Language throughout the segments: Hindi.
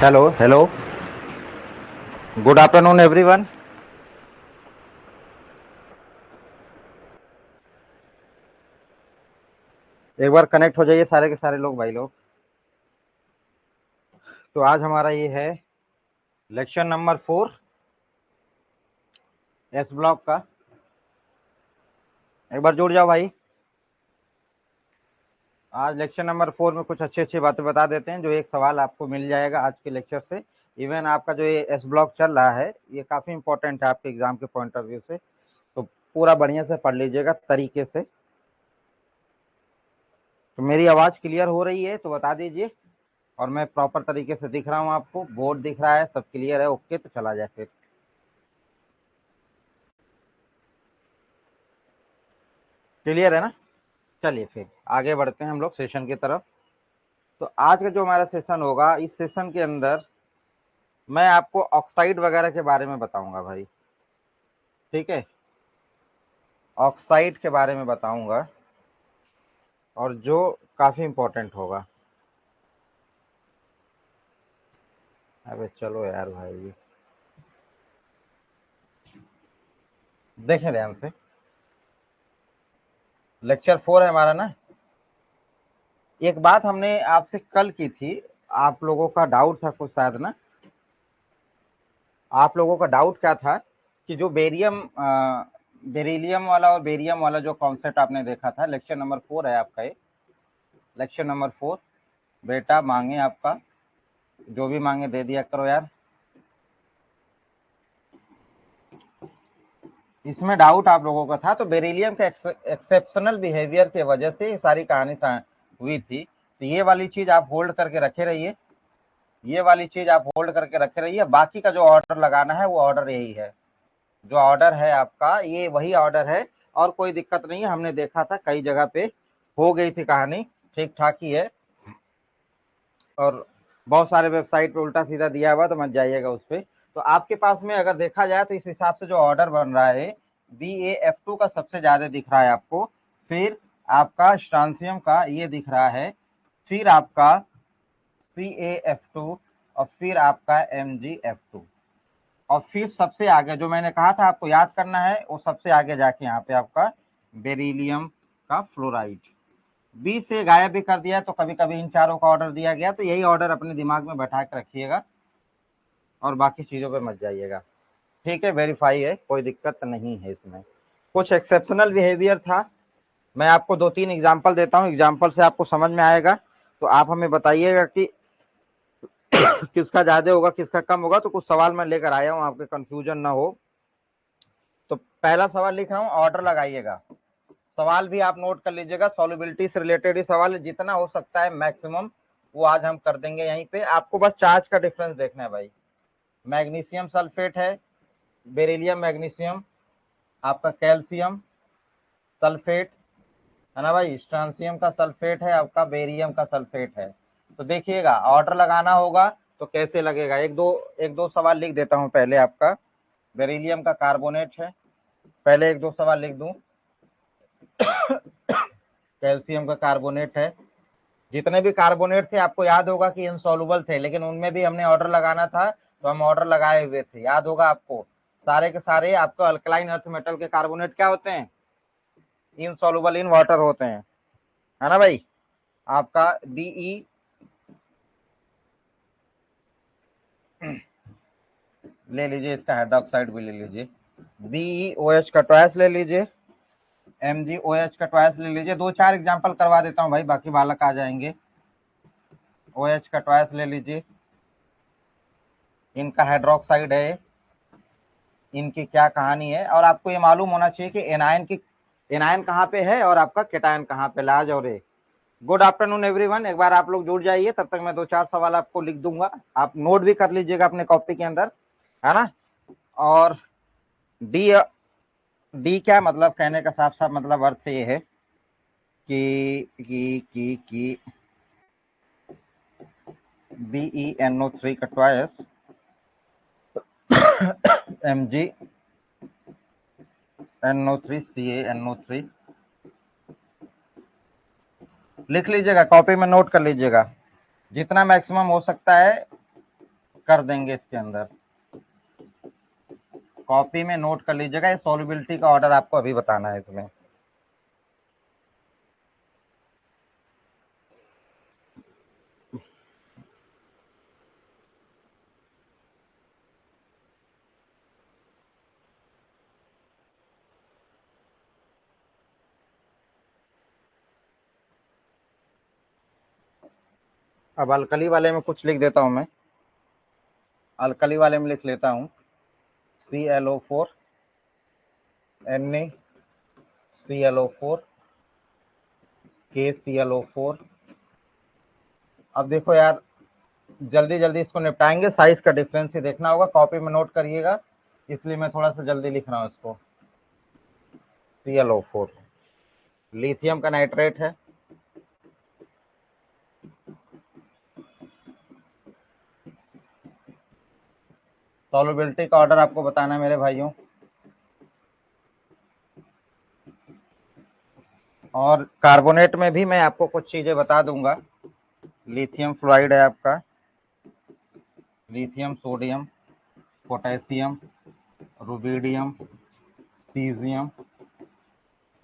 Hello hello, good afternoon everyone. एक बार कनेक्ट हो जाइए सारे के सारे लोग, भाई लोग। तो आज हमारा ये है लेक्चर नंबर 4 एस ब्लॉक का। एक बार जुड़ जाओ भाई। आज लेक्चर नंबर 4 में कुछ अच्छी अच्छी बातें बता देते हैं, जो एक सवाल आपको मिल जाएगा आज के लेक्चर से। इवन आपका जो ये एस ब्लॉक चल रहा है, ये काफ़ी इंपॉर्टेंट है आपके एग्जाम के पॉइंट ऑफ व्यू से। तो पूरा बढ़िया से पढ़ लीजिएगा तरीके से। तो मेरी आवाज़ क्लियर हो रही है तो बता दीजिए, और मैं प्रॉपर तरीके से दिख रहा हूँ, आपको बोर्ड दिख रहा है, सब क्लियर है, ओके तो चला जाए फिर। क्लियर है ना? चलिए फिर आगे बढ़ते हैं हम लोग सेशन की तरफ। तो आज का जो हमारा सेशन होगा, इस सेशन के अंदर मैं आपको ऑक्साइड वगैरह के बारे में बताऊंगा भाई। ठीक है, ऑक्साइड के बारे में बताऊंगा, और जो काफ़ी इंपॉर्टेंट होगा। अबे चलो यार भाई, देखें ध्यान से। लेक्चर 4 है हमारा ना। एक बात हमने आपसे कल की थी, आप लोगों का डाउट था कुछ शायद ना। आप लोगों का डाउट क्या था कि जो बेरिलियम वाला और बेरियम वाला जो कॉन्सेप्ट आपने देखा था, लेक्चर नंबर 4 है आपका ये। लेक्चर नंबर 4 बेटा मांगे आपका, जो भी मांगे दे दिया करो यार। इसमें डाउट आप लोगों का था, तो बेरिलियम के एक्सेप्शनल बिहेवियर की वजह से ये सारी कहानी हुई थी। तो ये वाली चीज आप होल्ड करके रखे रहिए, ये वाली चीज आप होल्ड करके रखे रहिए। बाकी का जो ऑर्डर लगाना है वो ऑर्डर यही है, जो ऑर्डर है आपका ये वही ऑर्डर है, और कोई दिक्कत नहीं है। हमने देखा था कई जगह पे हो गई थी कहानी, ठीक ठाक ही है। और बहुत सारे वेबसाइट पे उल्टा सीधा दिया हुआ, तो मत जाइएगा उस पर। तो आपके पास में अगर देखा जाए तो इस हिसाब से जो ऑर्डर बन रहा है, BaF2 का सबसे ज्यादा दिख रहा है आपको, फिर आपका स्ट्रांसियम का ये दिख रहा है, फिर आपका CaF2, और फिर आपका MgF2, और फिर सबसे आगे जो मैंने कहा था आपको याद करना है, वो सबसे आगे जाके यहाँ पे आपका बेरिलियम का फ्लोराइड। बी से गायब भी कर दिया, तो कभी कभी इन चारों का ऑर्डर दिया गया, तो यही ऑर्डर अपने दिमाग में बैठा के रखिएगा, और बाकी चीज़ों पे मत जाइएगा। ठीक है, वेरीफाई है, कोई दिक्कत नहीं है इसमें। कुछ एक्सेप्शनल बिहेवियर था, मैं आपको 2-3 एग्जाम्पल देता हूँ, एग्जाम्पल से आपको समझ में आएगा। तो आप हमें बताइएगा कि किसका ज़्यादा होगा किसका कम होगा। तो कुछ सवाल मैं लेकर आया हूँ, आपके कंफ्यूजन ना हो। तो पहला सवाल लिख रहा हूँ, ऑर्डर लगाइएगा। सवाल भी आप नोट कर लीजिएगा, सॉल्युबिलिटी से रिलेटेड ही सवाल है, जितना हो सकता है मैक्सिमम वो आज हम कर देंगे यहीं पे। आपको बस चार्ज का डिफरेंस देखना है भाई। मैग्नीशियम सल्फेट है, बेरिलियम मैग्नीशियम, आपका कैल्शियम सल्फेट है ना भाई, स्ट्रांसियम का सल्फेट है, आपका बेरियम का सल्फेट है। तो देखिएगा ऑर्डर लगाना होगा तो कैसे लगेगा। एक दो सवाल लिख देता हूँ पहले। आपका बेरिलियम का कार्बोनेट है, पहले एक दो सवाल लिख दूं। कैल्शियम का कार्बोनेट है। जितने भी कार्बोनेट थे आपको याद होगा कि इनसॉल्युबल थे, लेकिन उनमें भी हमने ऑर्डर लगाना था, तो हम ऑर्डर लगाए हुए थे, याद होगा आपको। सारे के सारे आपको अल्कलाइन अर्थ मेटल के कार्बोनेट क्या होते हैं, इनसॉल्युबल इन वाटर होते हैं, है ना भाई। आपका Be ले लीजिए, इसका हाइड्रोक्साइड भी ले लीजिए, BeOH का ट्वाइस ले लीजिए, MgOH का ट्वाइस ले लीजिए। 2-4 एग्जांपल करवा देता हूं भाई, बाकी बालक आ जाएंगे। OH का ट्वाइस ले लीजिए, इनका हाइड्रोक्साइड है, इनकी क्या कहानी है। और आपको ये मालूम होना चाहिए कि एनायन कहाँ पे है और आपका केटायन कहाँ पे, लाज और ए। गुड आफ्टरनून एवरीवन, एक बार आप लोग जुड़ जाइए, तब तक मैं 2-4 सवाल आपको लिख दूंगा, आप नोट भी कर लीजिएगा अपने कॉपी के अंदर, है ना। और डी डी क्या मतलब, कहने का साफ साफ मतलब अर्थ ये है कि BeNO3 का ट्वाइस MgNO3 लिख लीजिएगा, कॉपी में नोट कर लीजिएगा, जितना मैक्सिमम हो सकता है कर देंगे इसके अंदर। कॉपी में नोट कर लीजिएगा, ये सॉल्युबिलिटी का ऑर्डर आपको अभी बताना है इसमें। अब अल्कली वाले में कुछ लिख देता हूं मैं, अल्कली वाले में लिख लेता हूं ClO4 NaClO4 KClO4। अब देखो यार, जल्दी जल्दी इसको निपटाएंगे, साइज का डिफरेंस ही देखना होगा, कॉपी में नोट करिएगा, इसलिए मैं थोड़ा सा जल्दी लिख रहा हूं इसको। ClO4 लिथियम का नाइट्रेट है, सॉल्युबिलिटी का ऑर्डर आपको बताना है मेरे भाइयों। और कार्बोनेट में भी मैं आपको कुछ चीजें बता दूंगा। लिथियम फ्लोराइड है आपका, lithium, sodium, potassium, rubidium, caesium,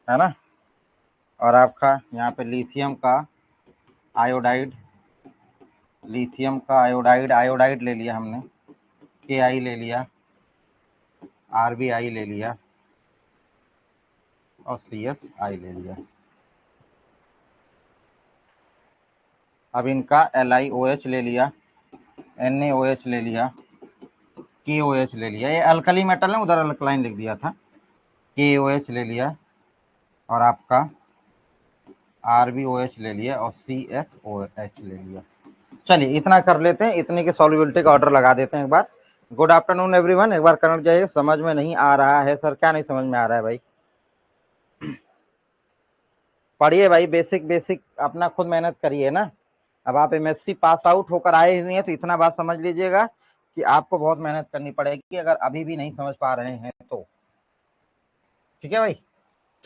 है ना। और आपका यहाँ पे लिथियम का आयोडाइड, लिथियम का आयोडाइड, आयोडाइड ले लिया हमने, KI ले लिया, RBI ले लिया और CSI ले लिया। अब इनका LiOH ले लिया, NaOH ले लिया, KOH ले लिया, ये अल्कली मेटल है, उधर अल्कलाइन लिख दिया था, KOH ले लिया और आपका RBOH ले लिया और CSOH ले लिया। चलिए इतना कर लेते हैं, इतने की सॉल्युबिलिटी का ऑर्डर लगा देते हैं एक बार। गुड आफ्टरनून एवरीवन, एक बार करंट जाइए। समझ में नहीं आ रहा है सर? क्या नहीं समझ में आ रहा है भाई? पढ़िए भाई, बेसिक बेसिक अपना खुद मेहनत करिए ना। अब आप MSc पास आउट होकर आए ही नहीं है तो इतना बात समझ लीजिएगा कि आपको बहुत मेहनत करनी पड़ेगी अगर अभी भी नहीं समझ पा रहे हैं तो। ठीक है भाई,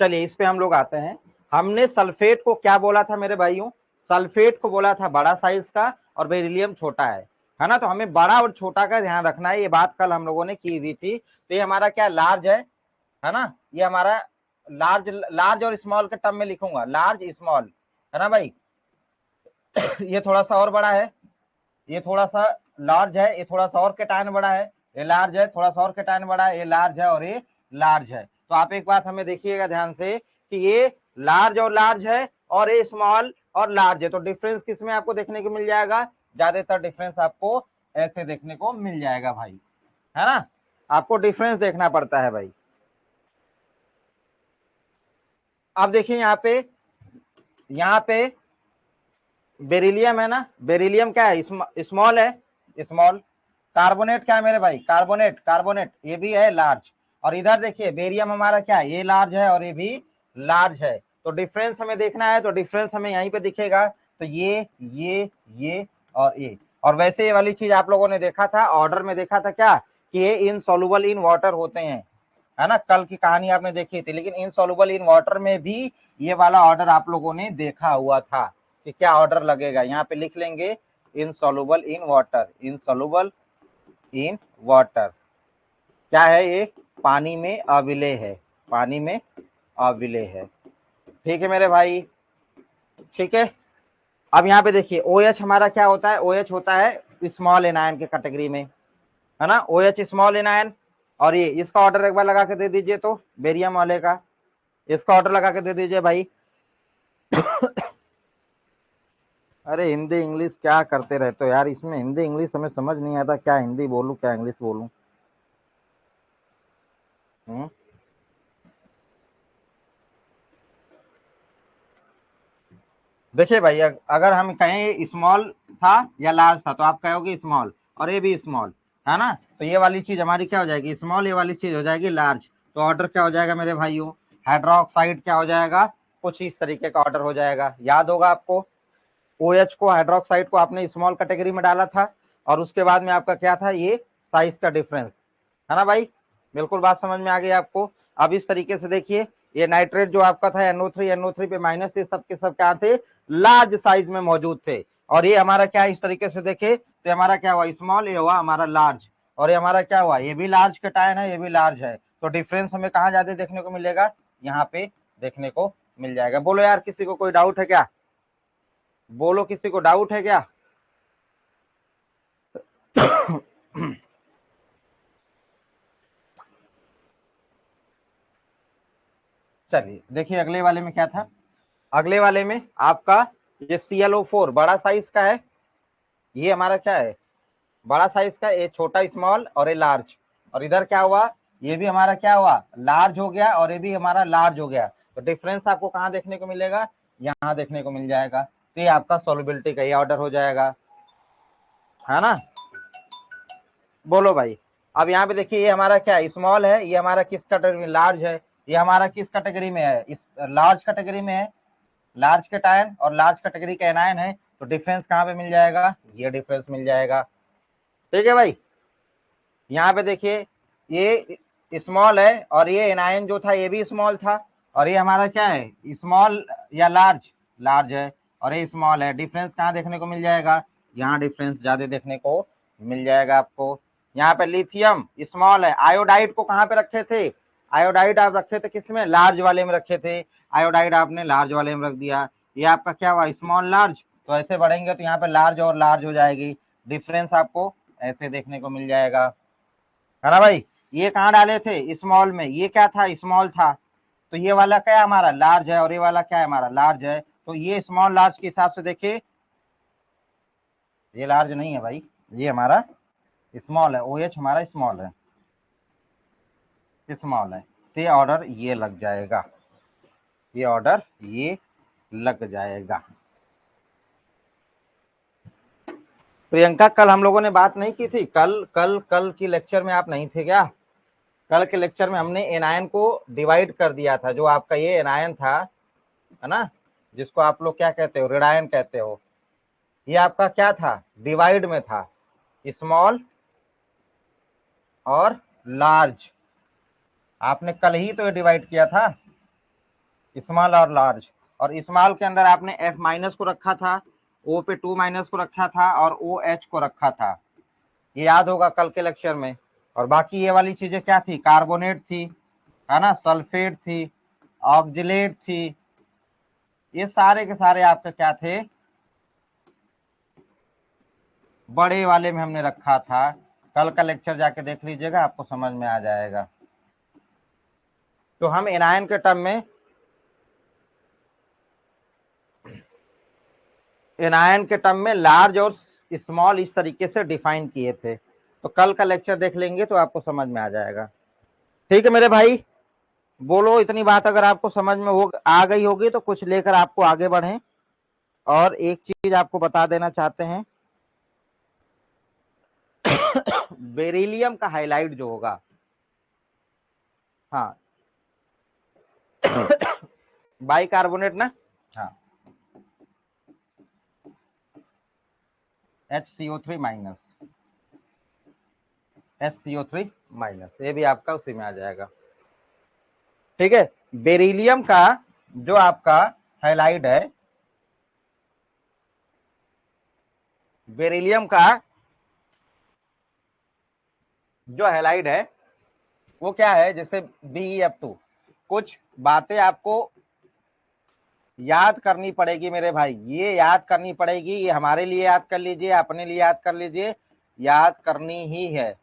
चलिए इस पे हम लोग आते हैं। हमने सल्फेट को क्या बोला था मेरे भाइयों? सल्फेट को बोला था बड़ा साइज का और बेरिलियम छोटा है ना। तो हमें बड़ा और छोटा का ध्यान रखना है, ये बात कल हम लोगों ने की हुई थी। तो ये हमारा क्या लार्ज है ना, ये हमारा लार्ज, लार्ज और स्मॉल के टर्म में लिखूंगा, लार्ज स्मॉल, है ना भाई। ये थोड़ा सा और बड़ा है, ये थोड़ा सा लार्ज है, ये थोड़ा सा और कैटायन बड़ा है, ये लार्ज है, थोड़ा सा और कैटायन बड़ा है, ये लार्ज है और ये लार्ज है। तो आप एक बात हमें देखिएगा ध्यान से कि ये लार्ज और लार्ज है और ये स्मॉल और लार्ज है। तो डिफरेंस किसमें आपको देखने को मिल जाएगा? ज्यादातर डिफरेंस आपको ऐसे देखने को मिल जाएगा भाई, है ना। आपको डिफरेंस देखना पड़ता है भाई। अब देखिए यहाँ पे बेरिलियम है ना, बेरिलियम क्या है? स्मॉल है, स्मॉल। कार्बोनेट क्या है मेरे भाई? कार्बोनेट, कार्बोनेट ये भी है लार्ज। और इधर देखिए बेरियम हमारा क्या है? ये लार्ज है और ये भी लार्ज है। तो डिफरेंस हमें देखना है, तो डिफरेंस हमें यहीं पे दिखेगा। तो ये और ये। और वैसे ये वाली चीज आप लोगों ने देखा था, ऑर्डर में देखा था क्या कि ये इनसॉल्युबल इन वाटर होते हैं, है ना। कल की कहानी आपने देखी थी, लेकिन इनसॉल्युबल इन वाटर में भी ये वाला ऑर्डर आप लोगों ने देखा हुआ था कि क्या ऑर्डर लगेगा। यहाँ पे लिख लेंगे insoluble in water, insoluble in water क्या है? ये पानी में अविलेय है, पानी में अविलेय है। ठीक है मेरे भाई, ठीक है। अब यहाँ पे देखिए OH हमारा क्या होता है? OH होता है स्मॉल एनायन के कैटेगरी में, है ना। OH small anion. और ये इसका ऑर्डर एक बार लगा के दे दीजिए, तो बेरियम वाले का इसका ऑर्डर लगा के दे दीजिए भाई। अरे हिंदी इंग्लिश क्या करते रहते हो यार, इसमें हिंदी इंग्लिश हमें समझ नहीं आता, क्या हिंदी बोलूं क्या इंग्लिश बोलूं। देखिए भाई, अगर हम कहें स्मॉल था या लार्ज था तो आप कहोगे स्मॉल, और ये भी स्मॉल, है ना। तो ये वाली चीज हमारी क्या हो जाएगी? स्मॉल। ये वाली चीज हो जाएगी लार्ज। तो ऑर्डर क्या हो जाएगा मेरे भाइयों? हाइड्रोक्साइड क्या हो जाएगा? कुछ इस तरीके का ऑर्डर हो जाएगा। याद होगा आपको, OH को, हाइड्रोक्साइड को आपने स्मॉल कैटेगरी में डाला था और उसके बाद में आपका क्या था? ये साइज का डिफरेंस, है ना भाई। बिल्कुल बात समझ में आ गई आपको। अब इस तरीके से देखिए, ये नाइट्रेट जो आपका था NO3 पे माइनस, ये सब के सब क्या थे? लार्ज साइज में मौजूद थे। और ये हमारा क्या इस तरीके से देखे तो हमारा क्या हुआ स्मॉल, ये हुआ हमारा लार्ज, और ये हमारा क्या हुआ ये भी लार्ज कैटायन है, ये भी लार्ज है। तो डिफरेंस हमें कहाँ ज्यादा देखने को मिलेगा, यहाँ पे देखने को मिल जाएगा। बोलो यार किसी को कोई डाउट है क्या, बोलो किसी को डाउट है क्या? चलिए देखिए अगले वाले में क्या था। अगले वाले में आपका ये ClO4 बड़ा साइज का है, ये हमारा क्या है बड़ा साइज का, ये छोटा स्मॉल और ये लार्ज, और इधर क्या हुआ ये भी हमारा क्या हुआ लार्ज हो गया और ये भी हमारा लार्ज हो गया। तो डिफरेंस आपको कहाँ देखने को मिलेगा, यहाँ देखने को मिल जाएगा। तो ये आपका सॉल्युबिलिटी का ये ऑर्डर हो जाएगा, है ना। बोलो भाई। अब यहाँ पे देखिए ये हमारा क्या स्मॉल है, ये हमारा किस कैटेगरी में लार्ज है, ये हमारा किस कैटेगरी में है इस लार्ज कैटेगरी में है, लार्ज कैटायन और लार्ज कैटेगरी का एनायन है। तो डिफरेंस कहाँ पे मिल जाएगा, ये डिफरेंस मिल जाएगा। ठीक है भाई। यहाँ पे देखिए ये स्मॉल है और ये एनायन जो था ये भी स्मॉल था, और ये हमारा क्या है स्मॉल या लार्ज, लार्ज है, और ये स्मॉल है। डिफरेंस कहाँ देखने को मिल जाएगा, यहाँ डिफरेंस ज्यादा देखने को मिल जाएगा आपको। यहाँ पे लिथियम स्मॉल है, आयोडाइड को कहाँ पे रखे थे, आयोडाइड आप रखे थे किसमें, लार्ज वाले में रखे थे, आयोडाइड आपने लार्ज वाले में रख दिया। ये आपका क्या हुआ स्मॉल लार्ज, तो ऐसे बढ़ेंगे तो यहाँ पे लार्ज और लार्ज हो जाएगी। डिफरेंस आपको ऐसे देखने को मिल जाएगा, है ना भाई। ये कहाँ डाले थे स्मॉल में, ये क्या था स्मॉल था, तो ये वाला क्या है हमारा लार्ज है और ये वाला क्या है हमारा लार्ज है। तो ये स्मॉल लार्ज के हिसाब से देखिए ये लार्ज नहीं है भाई, ये हमारा स्मॉल है, OH हमारा स्मॉल है, स्मॉल है। तो ये ऑर्डर ये लग जाएगा, ये ऑर्डर ये लग जाएगा। प्रियंका कल हम लोगों ने बात नहीं की थी, कल की लेक्चर में आप नहीं थे क्या? कल के लेक्चर में हमने एनायन को डिवाइड कर दिया था, जो आपका ये एनायन था, है ना, जिसको आप लोग क्या कहते हो रेडायन कहते हो, ये आपका क्या था डिवाइड में था, स्मॉल और लार्ज। आपने कल ही तो ये डिवाइड किया था स्मॉल और लार्ज, और स्मॉल के अंदर आपने F माइनस को रखा था, O पे 2 माइनस को रखा था और OH को रखा था, ये याद होगा कल के लेक्चर में। और बाकी ये वाली चीजें क्या थी, कार्बोनेट थी, है ना, सल्फेट थी, ऑक्जिलेट थी, ये सारे के सारे आपके क्या थे बड़े वाले में हमने रखा था। कल का लेक्चर जाके देख लीजिएगा, आपको समझ में आ जाएगा। तो हम एनायन के टर्म में लार्ज और स्मॉल इस तरीके से डिफाइन किए थे। तो कल का लेक्चर देख लेंगे तो आपको समझ में आ जाएगा। ठीक है मेरे भाई, बोलो इतनी बात अगर आपको समझ में आ गई होगी तो कुछ लेकर आपको आगे बढ़ें। और एक चीज आपको बता देना चाहते हैं, बेरिलियम का हाइलाइट जो होगा, हाँ बाइकार्बोनेट ना, हाँ HCO3 माइनस, SCO3 माइनस, ये भी आपका उसी में आ जाएगा। ठीक है। बेरिलियम का जो आपका हाइलाइट है, बेरिलियम का जो हैलाइड है वो क्या है, जैसे BeF2, कुछ बातें आपको याद करनी पड़ेगी मेरे भाई, ये याद करनी पड़ेगी, ये हमारे लिए याद कर लीजिए, अपने लिए याद कर लीजिए, याद करनी ही है।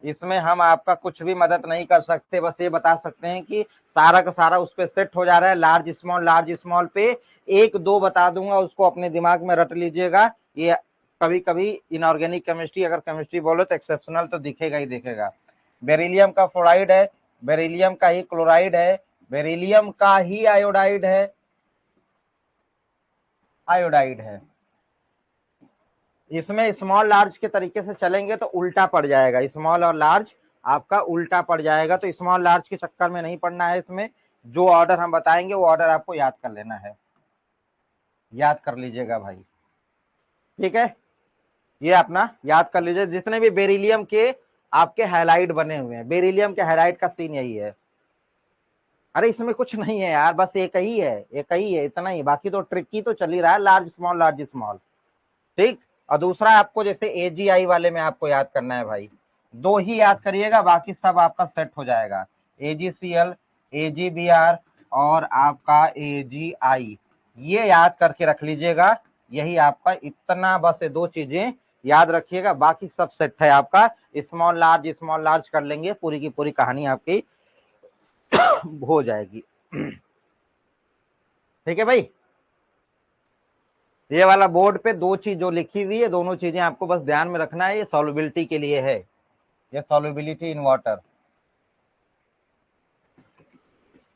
इसमें हम आपका कुछ भी मदद नहीं कर सकते, बस ये बता सकते हैं कि सारा का सारा उस पर सेट हो जा रहा है, लार्ज स्मॉल पे एक दो बता दूंगा, उसको अपने दिमाग में रट लीजिएगा। ये कभी कभी इनऑर्गेनिक केमिस्ट्री, अगर केमिस्ट्री बोलो तो एक्सेप्शनल तो दिखेगा ही दिखेगा। बेरिलियम का फ्लोराइड है, बेरिलियम का ही क्लोराइड है, बेरिलियम का ही आयोडाइड है, आयोडाइड है। इसमें स्मॉल लार्ज के तरीके से चलेंगे तो उल्टा पड़ जाएगा, स्मॉल और लार्ज आपका उल्टा पड़ जाएगा। तो स्मॉल लार्ज के चक्कर में नहीं पड़ना है, इसमें जो ऑर्डर हम बताएंगे वो ऑर्डर आपको याद कर लेना है, याद कर लीजिएगा भाई। ठीक है, ये अपना याद कर लीजिए, जितने भी बेरिलियम के आपके हाइलाइट बने हुए हैं, बेरिलियम के हाइलाइट का सीन यही है। अरे इसमें कुछ नहीं है यार, बस एक ही है, एक ही है, इतना ही, बाकी तो ट्रिकी तो चल ही रहा है, लार्ज स्मॉल लार्ज स्मॉल। ठीक। और दूसरा आपको जैसे एजीआई वाले में आपको याद करना है भाई, दो ही याद करिएगा, बाकी सब आपका सेट हो जाएगा। एजीसीएल, एजीबीआर और आपका एजीआई, ये याद करके रख लीजिएगा। यही आपका इतना, बस ये दो चीजें याद रखिएगा, बाकी सब सेट है आपका। स्मॉल लार्ज कर लेंगे, पूरी की पूरी कहानी आपकी हो जाएगी। ठीक है भाई। ये वाला बोर्ड पे दो चीज जो लिखी हुई है, दोनों चीजें आपको बस ध्यान में रखना है, ये सॉल्युबिलिटी के लिए है, ये सॉल्युबिलिटी इन वाटर,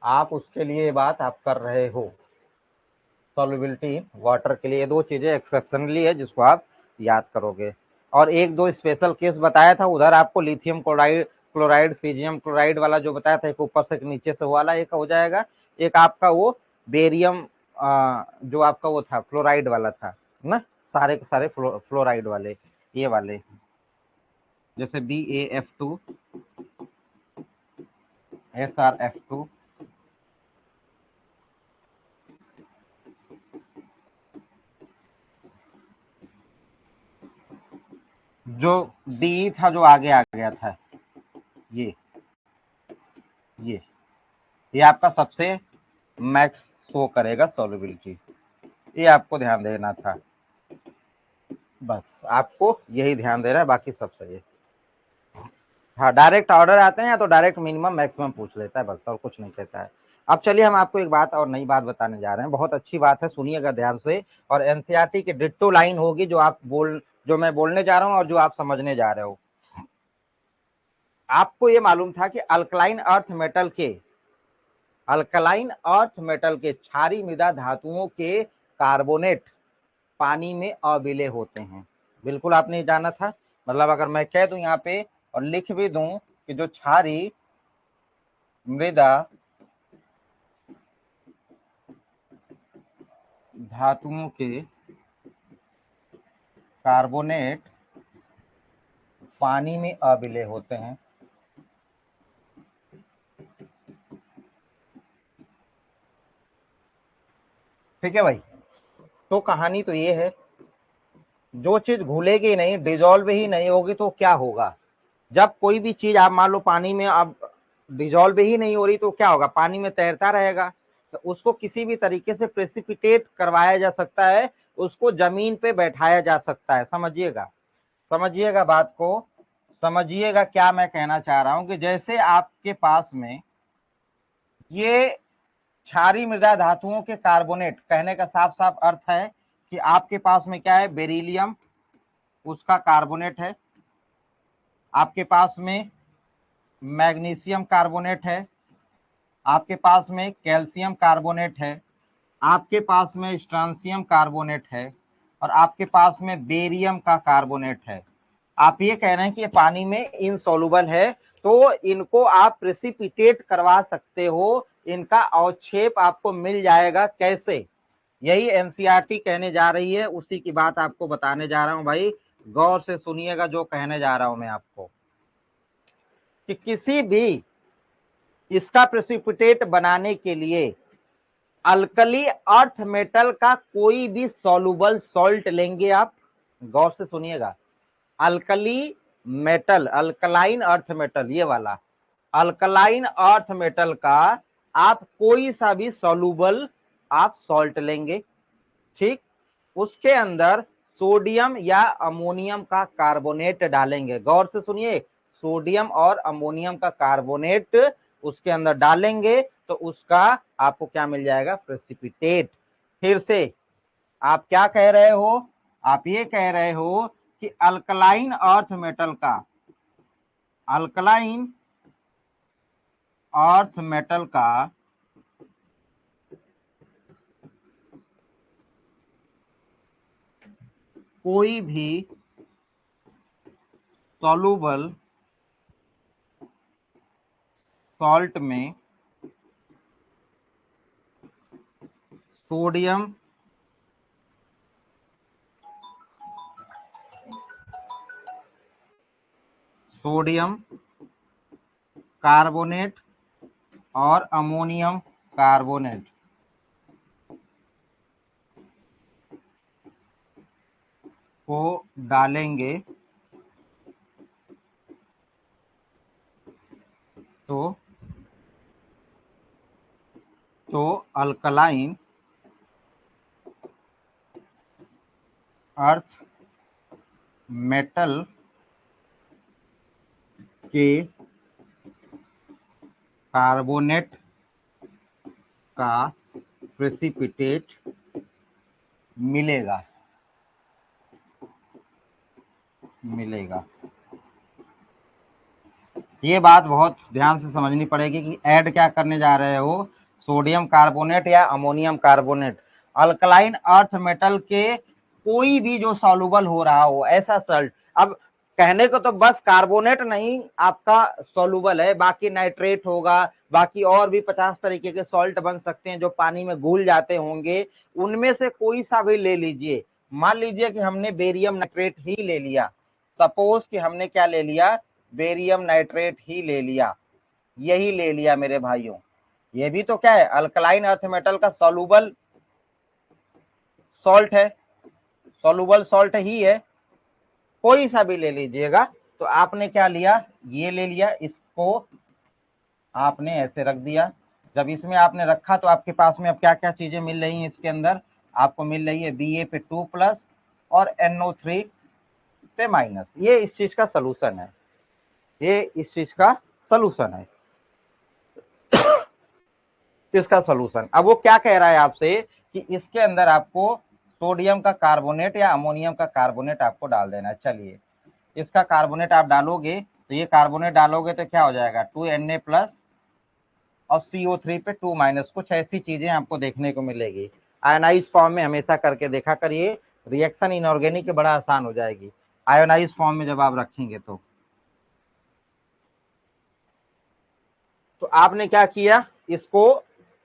आप उसके लिए बात आप कर रहे हो। सॉल्युबिलिटी वाटर के लिए दो चीजें एक्सेप्शनली है जिसको आप याद करोगे। और एक दो स्पेशल केस बताया था उधर आपको, lithium chloride chloride caesium chloride वाला जो बताया था, एक ऊपर से एक नीचे से वाला एक हो जाएगा, एक आपका वो बेरियम जो आपका वो था फ्लोराइड वाला था ना, सारे के सारे फ्लोराइड वाले, ये वाले जैसे BaF2 SrF2, जो डी था जो आगे आ गया था, ये ये ये आपका सबसे मैक्स शो करेगा सॉल्युबिलिटी, ये आपको ध्यान देना था, बस आपको यही ध्यान देना है, बाकी सब सही है। हाँ, डायरेक्ट ऑर्डर आते हैं या तो डायरेक्ट मिनिमम मैक्सिमम पूछ लेता है, बस और कुछ नहीं कहता है। अब चलिए हम आपको एक बात और नई बात बताने जा रहे हैं, बहुत अच्छी बात है, सुनिएगा ध्यान से। और एनसीईआरटी की डिट्टो लाइन होगी जो मैं बोलने जा रहा हूँ और जो आप समझने जा रहे हो। आपको ये मालूम था कि अल्कलाइन अर्थ मेटल के क्षारीय मृदा धातुओं के कार्बोनेट पानी में अविलेय होते हैं। बिल्कुल आपने जाना था, मतलब अगर मैं कह दूं यहाँ पे और लिख भी दूं कि जो क्षारीय मृदा धातुओं के कार्बोनेट पानी में अविलेय होते हैं, ठीक है भाई। तो कहानी तो ये है, जो चीज घुलेगी नहीं, डिजोल्व ही नहीं होगी, तो क्या होगा? जब कोई भी चीज आप मान लो पानी में अब डिजोल्व ही नहीं हो रही, तो क्या होगा? पानी में तैरता रहेगा। तो उसको किसी भी तरीके से प्रेसिपिटेट करवाया जा सकता है, उसको जमीन पे बैठाया जा सकता है। समझिएगा, समझिएगा बात को, समझिएगा क्या मैं कहना चाह रहा हूं कि जैसे आपके पास में ये क्षारीय मृदा धातुओं के कार्बोनेट, कहने का साफ साफ अर्थ है कि आपके पास में क्या है, बेरिलियम उसका कार्बोनेट है, आपके पास में मैग्नीशियम कार्बोनेट है, आपके पास में कैल्शियम कार्बोनेट है, आपके पास में स्ट्रांसियम कार्बोनेट है, और आपके पास में बेरियम का कार्बोनेट है। आप ये कह रहे हैं कि ये पानी में इनसॉल्युबल है, तो इनको आप प्रेसिपिटेट करवा सकते हो, इनका अवक्षेप आपको मिल जाएगा। कैसे? यही एनसीईआरटी कहने जा रही है, उसी की बात आपको बताने जा रहा हूं भाई। गौर से सुनिएगा जो कहने जा रहा हूं मैं आपको, कि किसी भी इसका प्रेसिपिटेट बनाने के लिए अल्कली अर्थ मेटल का कोई भी सॉल्युबल सॉल्ट लेंगे आप, गौर से सुनिएगा, alkali metal, alkaline earth metal, ये वाला अल्कलाइन अर्थ मेटल का आप कोई सा भी सॉल्युबल आप सॉल्ट लेंगे, ठीक, उसके अंदर सोडियम या अमोनियम का कार्बोनेट डालेंगे। गौर से सुनिए, सोडियम और अमोनियम का कार्बोनेट उसके अंदर डालेंगे, तो उसका आपको क्या मिल जाएगा? प्रेसिपिटेट। फिर से आप क्या कह रहे हो? आप ये कह रहे हो कि अल्कलाइन अर्थ मेटल का, अल्कलाइन अर्थ मेटल का कोई भी सॉल्युबल सॉल्ट में सोडियम सोडियम कार्बोनेट और अमोनियम कार्बोनेट को डालेंगे तो अल्कलाइन अर्थ मेटल के कार्बोनेट का प्रेसिपिटेट मिलेगा। ये बात बहुत ध्यान से समझनी पड़ेगी कि ऐड क्या करने जा रहे हो, सोडियम कार्बोनेट या ammonium carbonate. Alkaline earth metal के कोई भी जो सॉल्युबल हो रहा हो ऐसा सल्ट। अब कहने को तो बस कार्बोनेट नहीं आपका सॉल्युबल है, बाकी नाइट्रेट होगा, बाकी और भी 50 तरीके के सॉल्ट बन सकते हैं जो पानी में घुल जाते होंगे, उनमें से कोई सा भी ले लीजिए। मान लीजिए कि हमने बेरियम नाइट्रेट ही ले लिया, सपोज कि हमने क्या ले लिया, बेरियम नाइट्रेट ही ले लिया, यही ले लिया मेरे भाइयों, ये भी तो क्या है, अल्कलाइन अर्थ मेटल का सॉल्युबल सॉल्ट है, सॉल्युबल सॉल्ट ही है, कोई सा भी ले लीजिएगा। तो आपने क्या लिया, ये ले लिया, इसको आपने ऐसे रख दिया। जब इसमें आपने रखा तो आपके पास में अब क्या क्या चीजें मिल रही हैं इसके अंदर, आपको मिल रही है Ba पे 2+ और NO3 पे माइनस। ये इस चीज का सलूशन है, ये इस चीज का सलूशन है, इसका सलूशन। अब वो क्या कह रहा है आपसे कि इसके अंदर आपको सोडियम का कार्बोनेट या अमोनियम का कार्बोनेट आपको डाल देना है। चलिए इसका कार्बोनेट आप डालोगे तो ये कार्बोनेट डालोगे तो क्या हो जाएगा, 2Na+ और CO3 पे 2-, कुछ ऐसी चीजें आपको देखने को मिलेगी। आयोनाइज फॉर्म में हमेशा करके देखा करिए, रिएक्शन इनऑर्गेनिक बड़ा आसान हो जाएगी आयोनाइज फॉर्म में जब आप रखेंगे तो आपने क्या किया, इसको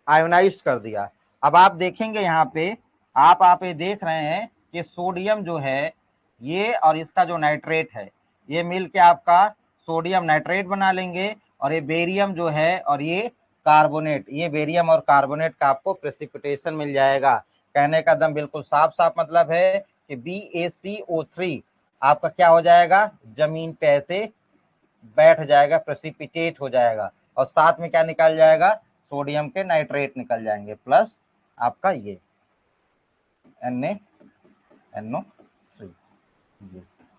आयोनाइज कर दिया। अब आप देखेंगे यहाँ पे आप ये देख रहे हैं कि सोडियम जो है ये और इसका जो नाइट्रेट है ये मिल के आपका सोडियम नाइट्रेट बना लेंगे, और ये बेरियम जो है और ये कार्बोनेट, ये बेरियम और कार्बोनेट का आपको प्रेसिपिटेशन मिल जाएगा। कहने का दम बिल्कुल साफ साफ मतलब है कि BaCO3 आपका क्या हो जाएगा, जमीन पे ऐसे बैठ जाएगा, प्रेसिपिटेट हो जाएगा, और साथ में क्या निकल जाएगा, सोडियम के नाइट्रेट निकल जाएंगे, प्लस आपका ये NaNO3।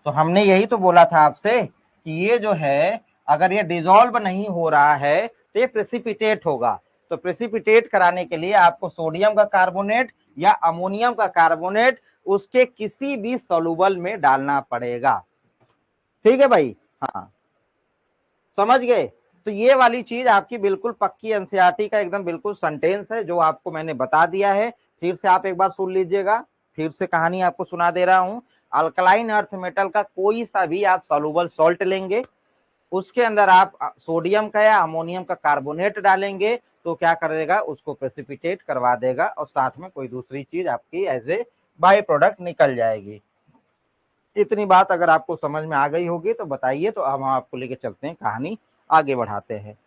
तो हमने यही तो बोला था आपसे कि ये जो है अगर ये डिसॉल्व नहीं हो रहा है तो ये प्रेसिपिटेट होगा। तो प्रेसिपिटेट कराने के लिए आपको सोडियम का कार्बोनेट या अमोनियम का कार्बोनेट उसके किसी भी सॉल्युबल में डालना पड़ेगा। ठीक है भाई, हाँ समझ गए। तो ये वाली चीज आपकी बिल्कुल पक्की एनसीईआरटी का एकदम बिल्कुल सेंटेंस है जो आपको मैंने बता दिया है। फिर से आप एक बार सुन लीजिएगा, फिर से कहानी आपको सुना दे रहा हूं। अल्कलाइन अर्थ मेटल का कोई सा भी आप सॉल्युबल सॉल्ट लेंगे, उसके अंदर आप सोडियम का या अमोनियम का कार्बोनेट डालेंगे तो क्या करेगा, उसको प्रेसिपिटेट करवा देगा और साथ में कोई दूसरी चीज आपकी एज ए बाय प्रोडक्ट निकल जाएगी। इतनी बात अगर आपको समझ में आ गई होगी तो बताइए, तो अब हम आपको लेके चलते हैं, कहानी आगे बढ़ाते हैं।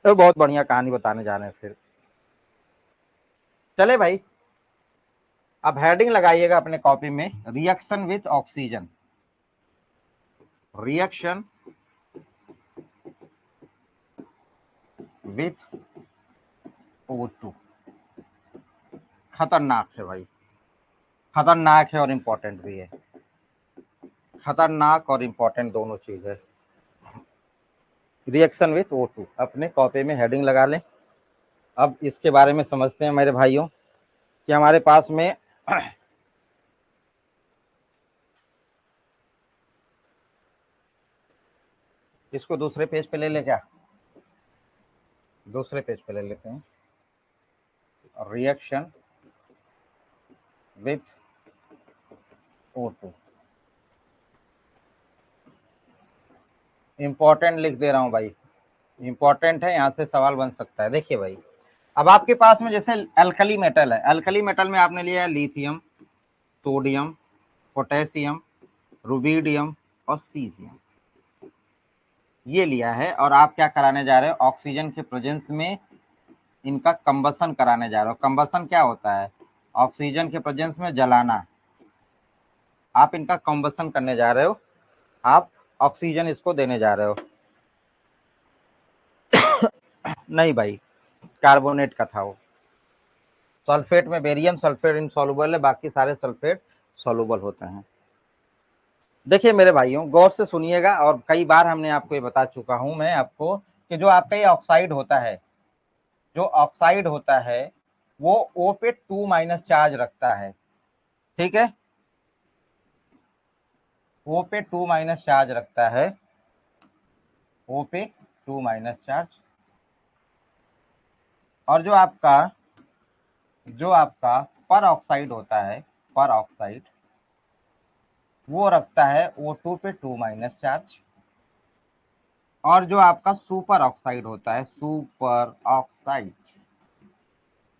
तो बहुत बढ़िया कहानी बताने जा रहे हैं फिर, चले भाई। अब हेडिंग लगाइएगा अपने कॉपी में, reaction with oxygen. Reaction with O2 खतरनाक है भाई, खतरनाक है और इंपॉर्टेंट भी है, खतरनाक और इंपॉर्टेंट दोनों चीज है। रिएक्शन विथ O2 अपने कॉपी में हेडिंग लगा लें। अब इसके बारे में समझते हैं मेरे भाइयों कि हमारे पास में इसको दूसरे पेज पे ले ले, क्या दूसरे पेज पे ले लेते हैं। रिएक्शन विथ O2 इंपॉर्टेंट लिख दे रहा हूं भाई, इंपॉर्टेंट है, यहां से सवाल बन सकता है। देखिए भाई, अब आपके पास में जैसे अल्कली मेटल है, अल्कली मेटल में आपने लिया है लिथियम, सोडियम, पोटेशियम, रुबिडियम और सीजियम। ये लिया है और आप क्या कराने जा रहे हो, ऑक्सीजन के प्रेजेंस में इनका कंबसन कराने जा रहे हो। कंबसन क्या होता है, ऑक्सीजन के प्रेजेंस में जलाना। आप इनका कंबसन करने जा रहे हो, आप ऑक्सीजन इसको देने जा रहे हो। नहीं भाई, कार्बोनेट का था वो। सल्फेट में बेरियम सल्फेट इनसॉल्युबल है, बाकी सारे सल्फेट सॉल्युबल होते हैं। देखिए मेरे भाइयों, गौर से सुनिएगा, और कई बार हमने आपको ये बता चुका हूं मैं आपको कि जो आपका ये ऑक्साइड होता है, जो ऑक्साइड होता है वो O पे 2- चार्ज रखता है। ठीक है, O पे 2- चार्ज रखता है, O पे 2- चार्ज। और जो आपका पर ऑक्साइड होता है, पर ऑक्साइड वो रखता है O2 पे 2- चार्ज। और जो आपका सुपर ऑक्साइड होता है, सुपर ऑक्साइड,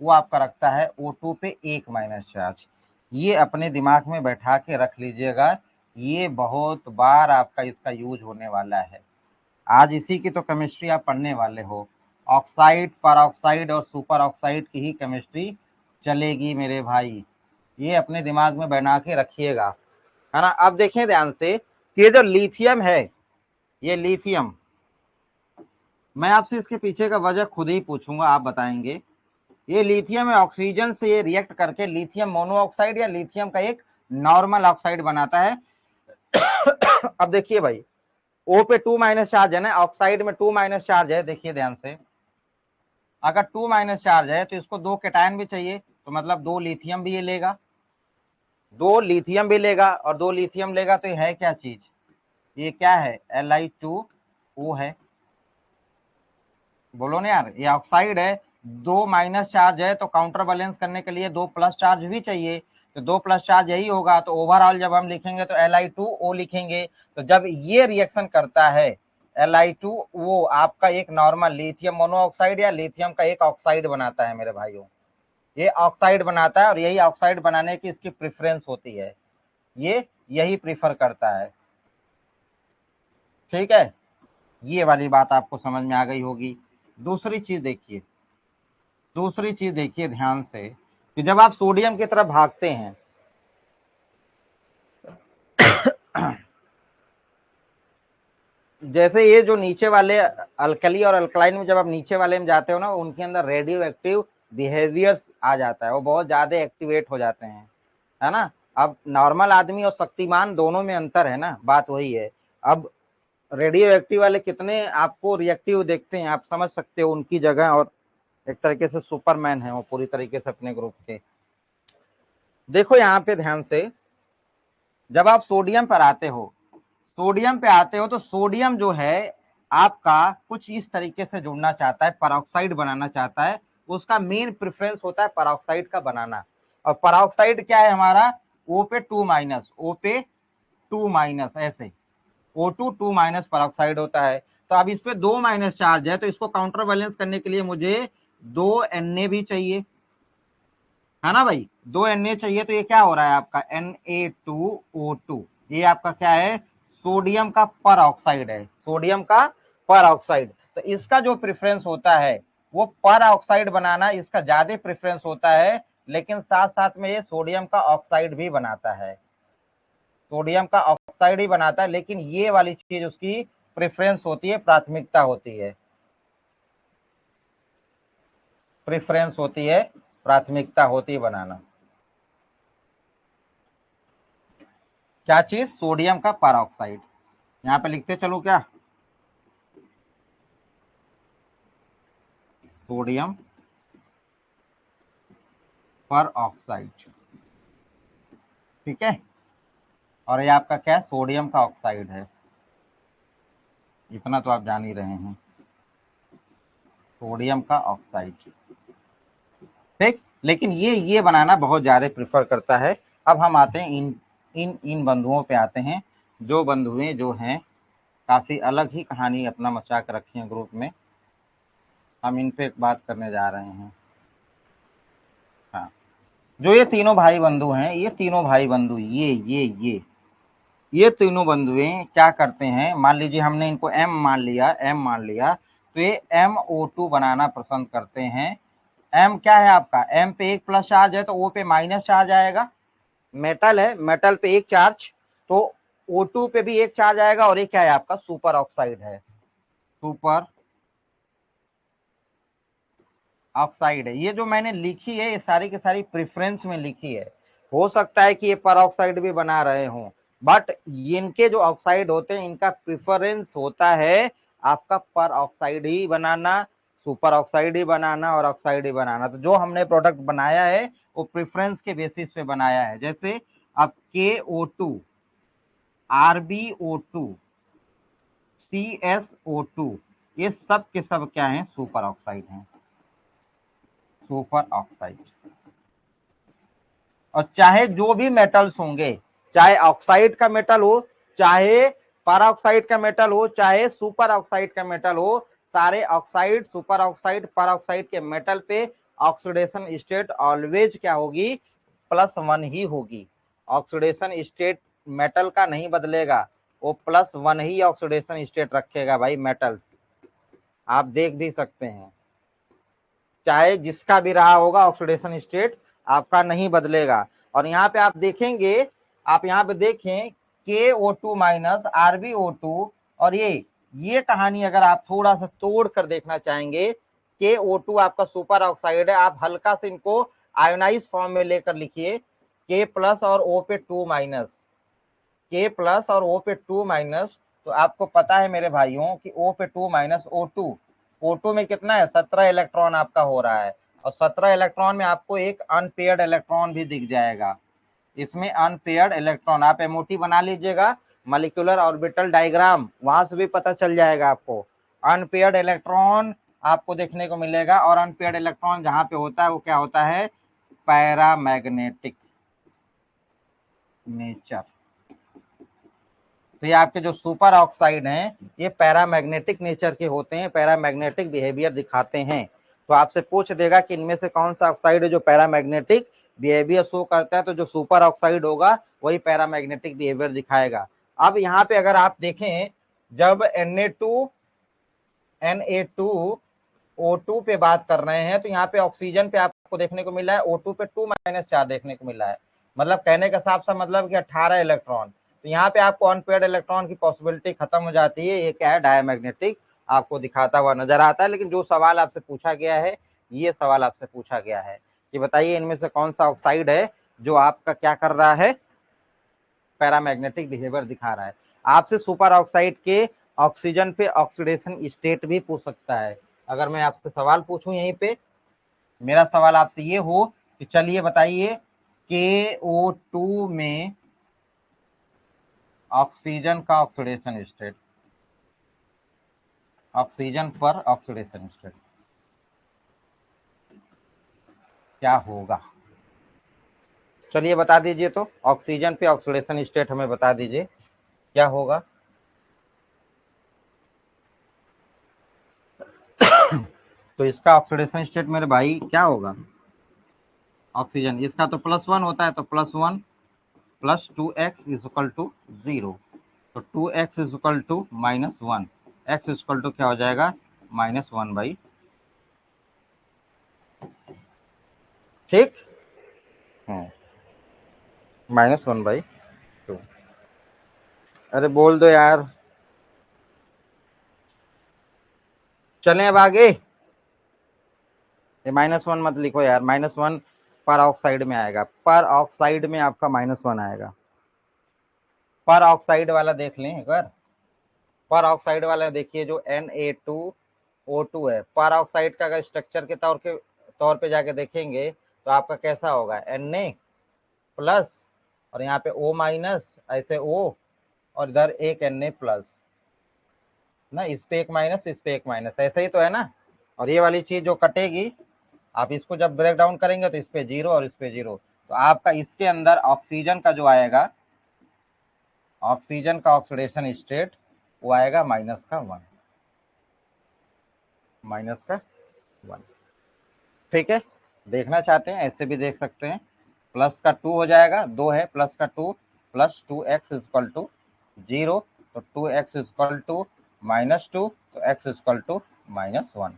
वो आपका रखता है O2 पे 1- चार्ज। ये अपने दिमाग में बैठा के रख लीजिएगा, ये बहुत बार आपका इसका यूज होने वाला है। आज इसी की तो केमिस्ट्री आप पढ़ने वाले हो। ऑक्साइड, पर ऑक्साइड और सुपर ऑक्साइड की ही केमिस्ट्री चलेगी मेरे भाई, ये अपने दिमाग में बना के रखिएगा, है ना। अब देखें ध्यान से कि ये जो लिथियम है, ये लिथियम, मैं आपसे इसके पीछे का वजह खुद ही पूछूंगा, आप बताएंगे। ये लिथियम है, ऑक्सीजन से ये रिएक्ट करके लिथियम मोनोऑक्साइड या लिथियम का एक नॉर्मल ऑक्साइड बनाता है। अब देखिए भाई, O पे 2- चार्ज है ना, ऑक्साइड में 2- चार्ज है। देखिए ध्यान से, अगर 2- चार्ज है तो इसको 2 कैटायन भी चाहिए, तो मतलब 2 लिथियम भी ये लेगा, 2 लिथियम भी लेगा, और 2 लिथियम लेगा तो ये है क्या चीज, ये क्या है, Li2O है। बोलो ना यार, ये ऑक्साइड है, 2- चार्ज है, तो काउंटर बैलेंस करने के लिए 2+ चार्ज भी चाहिए, तो 2+ चार्ज यही होगा। तो ओवरऑल जब हम लिखेंगे तो Li2O लिखेंगे। तो जब ये रिएक्शन करता है Li2O, आपका एक नॉर्मल लिथियम मोनोऑक्साइड या लिथियम का एक ऑक्साइड बनाता है मेरे भाइयों, ये ऑक्साइड बनाता है, और यही ऑक्साइड बनाने की इसकी प्रेफरेंस होती है, ये यही प्रीफर करता है। ठीक है, ये वाली बात आपको समझ में आ गई होगी। दूसरी चीज देखिए, दूसरी चीज देखिए ध्यान से कि जब आप सोडियम की तरफ भागते हैं, जैसे ये जो नीचे वाले अल्कली और अल्कलाइन में, जब आप नीचे वाले में जाते हो ना, उनके अंदर रेडियो एक्टिव बिहेवियर्स आ जाता है, वो बहुत ज्यादा एक्टिवेट हो जाते हैं, है ना। अब नॉर्मल आदमी और शक्तिमान दोनों में अंतर है ना, बात वही है। अब रेडियो एक्टिव वाले कितने आपको रिएक्टिव देखते हैं, आप समझ सकते हो उनकी जगह, और एक तरीके से सुपरमैन है वो पूरी तरीके से अपने ग्रुप के। देखो यहाँ पे ध्यान से, जब आप सोडियम पर आते हो, सोडियम पे आते हो, तो सोडियम जो है आपका कुछ इस तरीके से जुड़ना चाहता है, परऑक्साइड बनाना चाहता है, उसका मेन प्रेफरेंस होता है परऑक्साइड का बनाना। और परऑक्साइड क्या है हमारा, O पे 2-, O पे 2-, ऐसे O2 2- परऑक्साइड होता है। तो अब इस पे 2- चार्ज है, तो इसको काउंटर बैलेंस करने के लिए मुझे 2 Na भी चाहिए, है ना भाई, 2 Na चाहिए। तो ये क्या हो रहा है आपका Na2O2, ये आपका क्या है, सोडियम का पर ऑक्साइड है, सोडियम का पर ऑक्साइड। तो इसका जो प्रेफरेंस होता है वो पर ऑक्साइड बनाना, इसका ज्यादा प्रेफरेंस होता है, लेकिन साथ साथ में ये सोडियम का ऑक्साइड भी बनाता है, सोडियम का ऑक्साइड ही बनाता है, लेकिन ये वाली चीज उसकी प्रेफरेंस होती है, प्राथमिकता होती है, प्रेफरेंस होती है, प्राथमिकता होती है बनाना। क्या चीज, सोडियम का परऑक्साइड। यहाँ पे लिखते चलो क्या, सोडियम पर ऑक्साइड, ठीक है। और ये आपका क्या है, सोडियम का ऑक्साइड है, इतना तो आप जान ही रहे हैं, सोडियम का ऑक्साइड, ठीक। लेकिन ये बनाना बहुत ज्यादा प्रेफर करता है। अब हम आते हैं इन बंधुओं पे आते हैं, जो बंधुएं जो हैं काफी अलग ही कहानी अपना मचा कर रखी है ग्रुप में, हम इन पे एक बात करने जा रहे हैं। हाँ, जो ये तीनों भाई बंधु हैं, ये तीनों भाई बंधु, ये ये तीनों बंधुएं क्या करते हैं, मान लीजिए हमने इनको M मान लिया, तो ये MO2 बनाना पसंद करते हैं। M क्या है आपका, M पे एक प्लस चार्ज है तो O पे माइनस चार्ज आएगा। मेटल है, मेटल पे एक चार्ज, तो O2 पे भी एक चार्ज आएगा। और ये क्या है आपका, सुपर ऑक्साइड है, सुपर ऑक्साइड है। ये जो मैंने लिखी है ये सारी की सारी प्रेफरेंस में लिखी है। हो सकता है कि ये पर ऑक्साइड भी बना रहे हों, बट इनके जो ऑक्साइड होते हैं इनका प्रेफरेंस होता है आपका पर ऑक्साइड ही बनाना, सुपर ऑक्साइड ही बनाना और ऑक्साइड ही बनाना। तो जो हमने प्रोडक्ट बनाया है वो प्रेफरेंस के बेसिस पे बनाया है। जैसे अब KO2, RbO2, CSO2, ये सब के सब क्या हैं, सुपर ऑक्साइड हैं, सुपर ऑक्साइड। और चाहे जो भी मेटल्स होंगे, चाहे ऑक्साइड का मेटल हो, चाहे परऑक्साइड का मेटल हो, चाहे सुपर ऑक्साइड का मेटल हो, सारे ऑक्साइड, सुपर ऑक्साइड, परऑक्साइड के मेटल पे ऑक्सीडेशन स्टेट ऑलवेज क्या होगी, +1 ही होगी। ऑक्सीडेशन स्टेट मेटल का नहीं बदलेगा, वो +1 ही ऑक्सीडेशन स्टेट रखेगा भाई मेटल्स। आप देख भी सकते हैं, चाहे जिसका भी रहा होगा ऑक्सीडेशन स्टेट आपका नहीं बदलेगा। और यहाँ पे आप देखेंगे, आप यहाँ पे देखें KO2 माइनस RbO2, और ये कहानी अगर आप थोड़ा सा तोड़ कर देखना चाहेंगे, KO2 आपका सुपर ऑक्साइड है, आप हल्का से इनको आयोनाइज फॉर्म में लेकर लिखिए, K+ और O पे 2-, K+ और O पे 2-, तो आपको पता है मेरे भाइयों कि O पे 2- O2 में कितना है, 17 इलेक्ट्रॉन आपका हो रहा है। और 17 इलेक्ट्रॉन में आपको एक अनपेयर्ड इलेक्ट्रॉन भी दिख जाएगा। इसमें अनपेयर्ड इलेक्ट्रॉन, आप MOT बना लीजिएगा, मॉलिक्यूलर ऑर्बिटल डायग्राम, वहां से भी पता चल जाएगा आपको। अनपेयर्ड इलेक्ट्रॉन आपको देखने को मिलेगा, और अनपेयर्ड इलेक्ट्रॉन जहां पे होता है वो क्या होता है, पैरामैग्नेटिक नेचर। तो ये आपके जो सुपर ऑक्साइड हैं ये पैरामैग्नेटिक नेचर के होते हैं, पैरामैग्नेटिक बिहेवियर दिखाते हैं। तो आपसे पूछ देगा कि इनमें से कौन सा ऑक्साइड है जो पैरामैग्नेटिक बिहेवियर शो करता है, तो जो सुपर ऑक्साइड होगा वही पैरामैग्नेटिक बिहेवियर दिखाएगा। अब यहाँ पे अगर आप देखें, जब Na2O2 पे बात कर रहे हैं, तो यहाँ पे ऑक्सीजन पे आपको देखने को मिला है O2 पे 2- चार्ज देखने को मिला है। मतलब कहने का साफ सा मतलब कि 18 इलेक्ट्रॉन। तो यहाँ पे आपको अनपेयर्ड इलेक्ट्रॉन की पॉसिबिलिटी खत्म हो जाती है। ये क्या है, डायमैग्नेटिक आपको दिखाता हुआ नजर आता है। लेकिन जो सवाल आपसे पूछा गया है, ये सवाल आपसे पूछा गया है कि बताइए इनमें से कौन सा ऑक्साइड है जो आपका क्या कर रहा है, पैरामैग्नेटिक बिहेवियर दिखा रहा है। आपसे सुपर ऑक्साइड के ऑक्सीजन पे ऑक्सीडेशन स्टेट भी पूछ सकता है। अगर मैं आपसे सवाल पूछूं, यहीं पे मेरा सवाल आपसे ये हो कि चलिए बताइए KO2 में ऑक्सीजन का ऑक्सीडेशन स्टेट, ऑक्सीजन पर ऑक्सीडेशन स्टेट क्या होगा, चलिए बता दीजिए। तो ऑक्सीजन पे ऑक्सीडेशन स्टेट हमें बता दीजिए क्या होगा। तो इसका ऑक्सीडेशन स्टेट मेरे भाई क्या होगा, ऑक्सीजन, इसका तो +1 होता है, तो +1 + 2x = 0। तो 2x = -1, x = क्या हो जाएगा, -1/, ठीक, -1/2। अरे बोल दो यार, चलें अब आगे। ये -1 मत लिखो यार, -1 पर ऑक्साइड में आएगा, पर ऑक्साइड में आपका -1 आएगा। पर ऑक्साइड वाला देख लें एक बार, पर ऑक्साइड वाला देखिए, जो Na2O2 है, पर ऑक्साइड का अगर स्ट्रक्चर के तौर पे जाके देखेंगे तो आपका कैसा होगा, Na+, और यहाँ पे O-, ऐसे O, और इधर एक Na+, ना, इस पे एक माइनस, इस पे एक माइनस, ऐसे ही तो है ना। और ये वाली चीज जो कटेगी, आप इसको जब ब्रेक डाउन करेंगे तो इस पे 0 और इस पे 0, तो आपका इसके अंदर ऑक्सीजन का जो आएगा, ऑक्सीजन का ऑक्सीडेशन स्टेट वो आएगा -1, -1। ठीक है, देखना चाहते हैं ऐसे भी देख सकते हैं, +2 हो जाएगा, 2 है +2 + 2x = 0, तो 2x इक्वल टू -2, तो x इक्वल टू -1।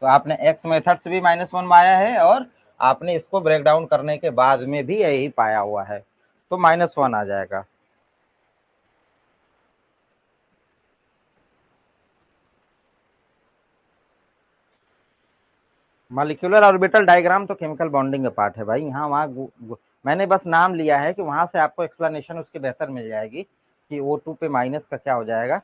तो आपने x मेथड से भी -1 पाया है और आपने इसको ब्रेक डाउन करने के बाद में भी यही पाया हुआ है, तो -1 आ जाएगा। मॉलिक्यूलर ऑर्बिटल डायग्राम तो केमिकल बॉन्डिंग का पार्ट है भाई, यहाँ वहाँ मैंने बस नाम लिया है कि वहां से आपको एक्सप्लेनेशन उसकी बेहतर मिल जाएगी कि O2 पे माइनस का क्या हो जाएगा।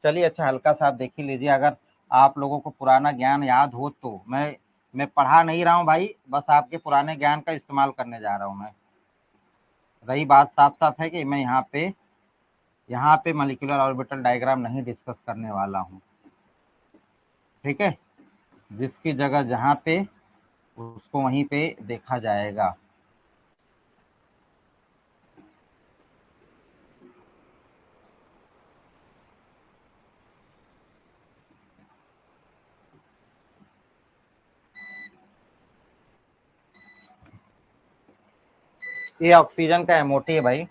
चलिए अच्छा, हल्का सा आप देख ही लीजिए, अगर आप लोगों को पुराना ज्ञान याद हो तो। मैं पढ़ा नहीं रहा हूँ भाई, बस आपके पुराने ज्ञान का इस्तेमाल करने जा रहा हूँ मैं। रही बात साफ साफ है कि मैं यहाँ पे मॉलिक्यूलर ऑर्बिटल डायग्राम नहीं डिस्कस करने वाला हूँ, ठीक है। जिसकी जगह जहाँ पे उसको वहीं पे देखा जाएगा। ये ऑक्सीजन का एमओटी है भाई,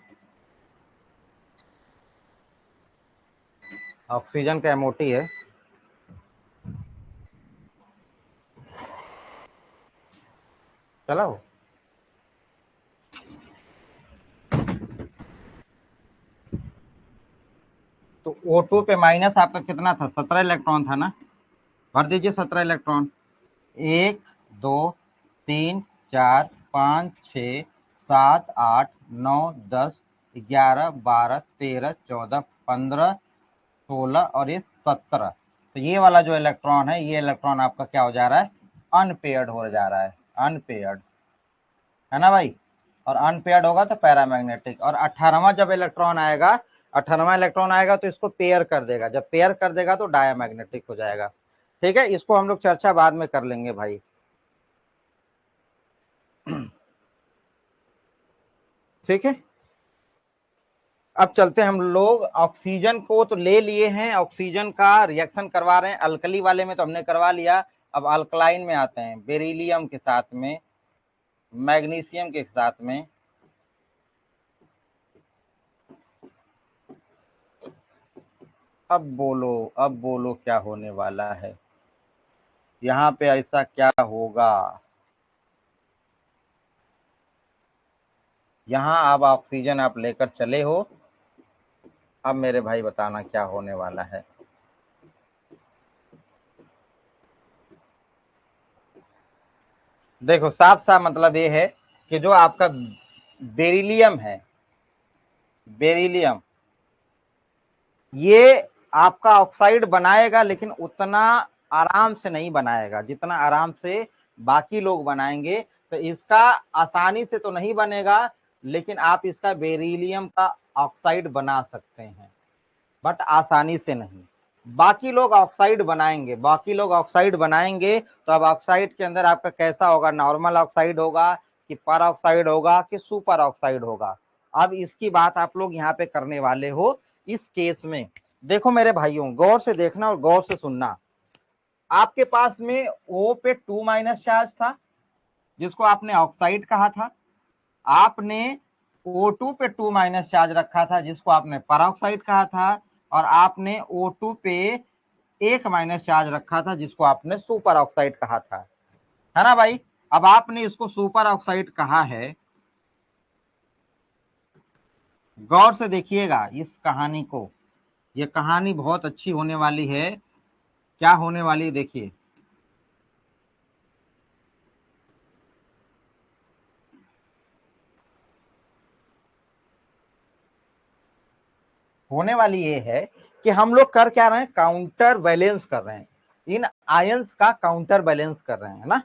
ऑक्सीजन का एमओटी है। चलो, तो O2 पे माइनस आपका कितना था, 17 इलेक्ट्रॉन था ना। भर दीजिए 17 इलेक्ट्रॉन। 1 2 3 4 5 6 7 8 9 10 11 12 13 14 15 16 और ये 17। तो ये वाला जो इलेक्ट्रॉन है, ये इलेक्ट्रॉन आपका क्या हो जा रहा है, अनपेयर्ड हो जा रहा है, अनपेयर्ड, है ना भाई। और अनपेयर्ड होगा तो पैरामैग्नेटिक। और 18वां जब इलेक्ट्रॉन आएगा, 18वां इलेक्ट्रॉन आएगा तो इसको पेयर कर देगा, जब पेयर कर देगा तो डायमैग्नेटिक हो जाएगा, ठीक है। इसको हम लोग चर्चा बाद में कर लेंगे भाई, ठीक है। अब चलते हैं हम लोग, ऑक्सीजन को तो ले लिए हैं, ऑक्सीजन का रिएक्शन करवा रहे हैं। अल्कली वाले में तो हमने करवा लिया, अब अल्कलाइन में आते हैं, बेरिलियम के साथ में, मैग्नीशियम के साथ में। अब बोलो क्या होने वाला है यहाँ पे, ऐसा क्या होगा यहाँ। अब ऑक्सीजन आप लेकर चले हो, अब मेरे भाई बताना क्या होने वाला है। देखो साफ साफ मतलब ये है कि जो आपका बेरिलियम है, बेरिलियम ये आपका ऑक्साइड बनाएगा, लेकिन उतना आराम से नहीं बनाएगा जितना आराम से बाकी लोग बनाएंगे। तो इसका आसानी से तो नहीं बनेगा, लेकिन आप इसका बेरिलियम का ऑक्साइड बना सकते हैं, बट आसानी से नहीं। बाकी लोग ऑक्साइड बनाएंगे, बाकी लोग ऑक्साइड बनाएंगे, तो अब ऑक्साइड के अंदर आपका कैसा होगा, नॉर्मल ऑक्साइड होगा कि पर ऑक्साइड होगा कि सुपर ऑक्साइड होगा। अब इसकी बात आप लोग यहाँ पे करने वाले हो इस केस में। देखो मेरे भाइयों, गौर से देखना और गौर से सुनना। आपके पास में O पे 2- चार्ज था, जिसको आपने ऑक्साइड कहा था। आपने O2 पे 2- चार्ज रखा था, जिसको आपने परऑक्साइड कहा था। और आपने O2 पे 1- चार्ज रखा था, जिसको आपने सुपर ऑक्साइड कहा था, है ना भाई। अब आपने इसको सुपर ऑक्साइड कहा है, गौर से देखिएगा इस कहानी को, ये कहानी बहुत अच्छी होने वाली है। क्या होने वाली है देखिए, होने वाली ये है कि हम लोग कर क्या रहे हैं, काउंटर बैलेंस कर रहे हैं, इन आयंस का काउंटर बैलेंस कर रहे हैं, है ना।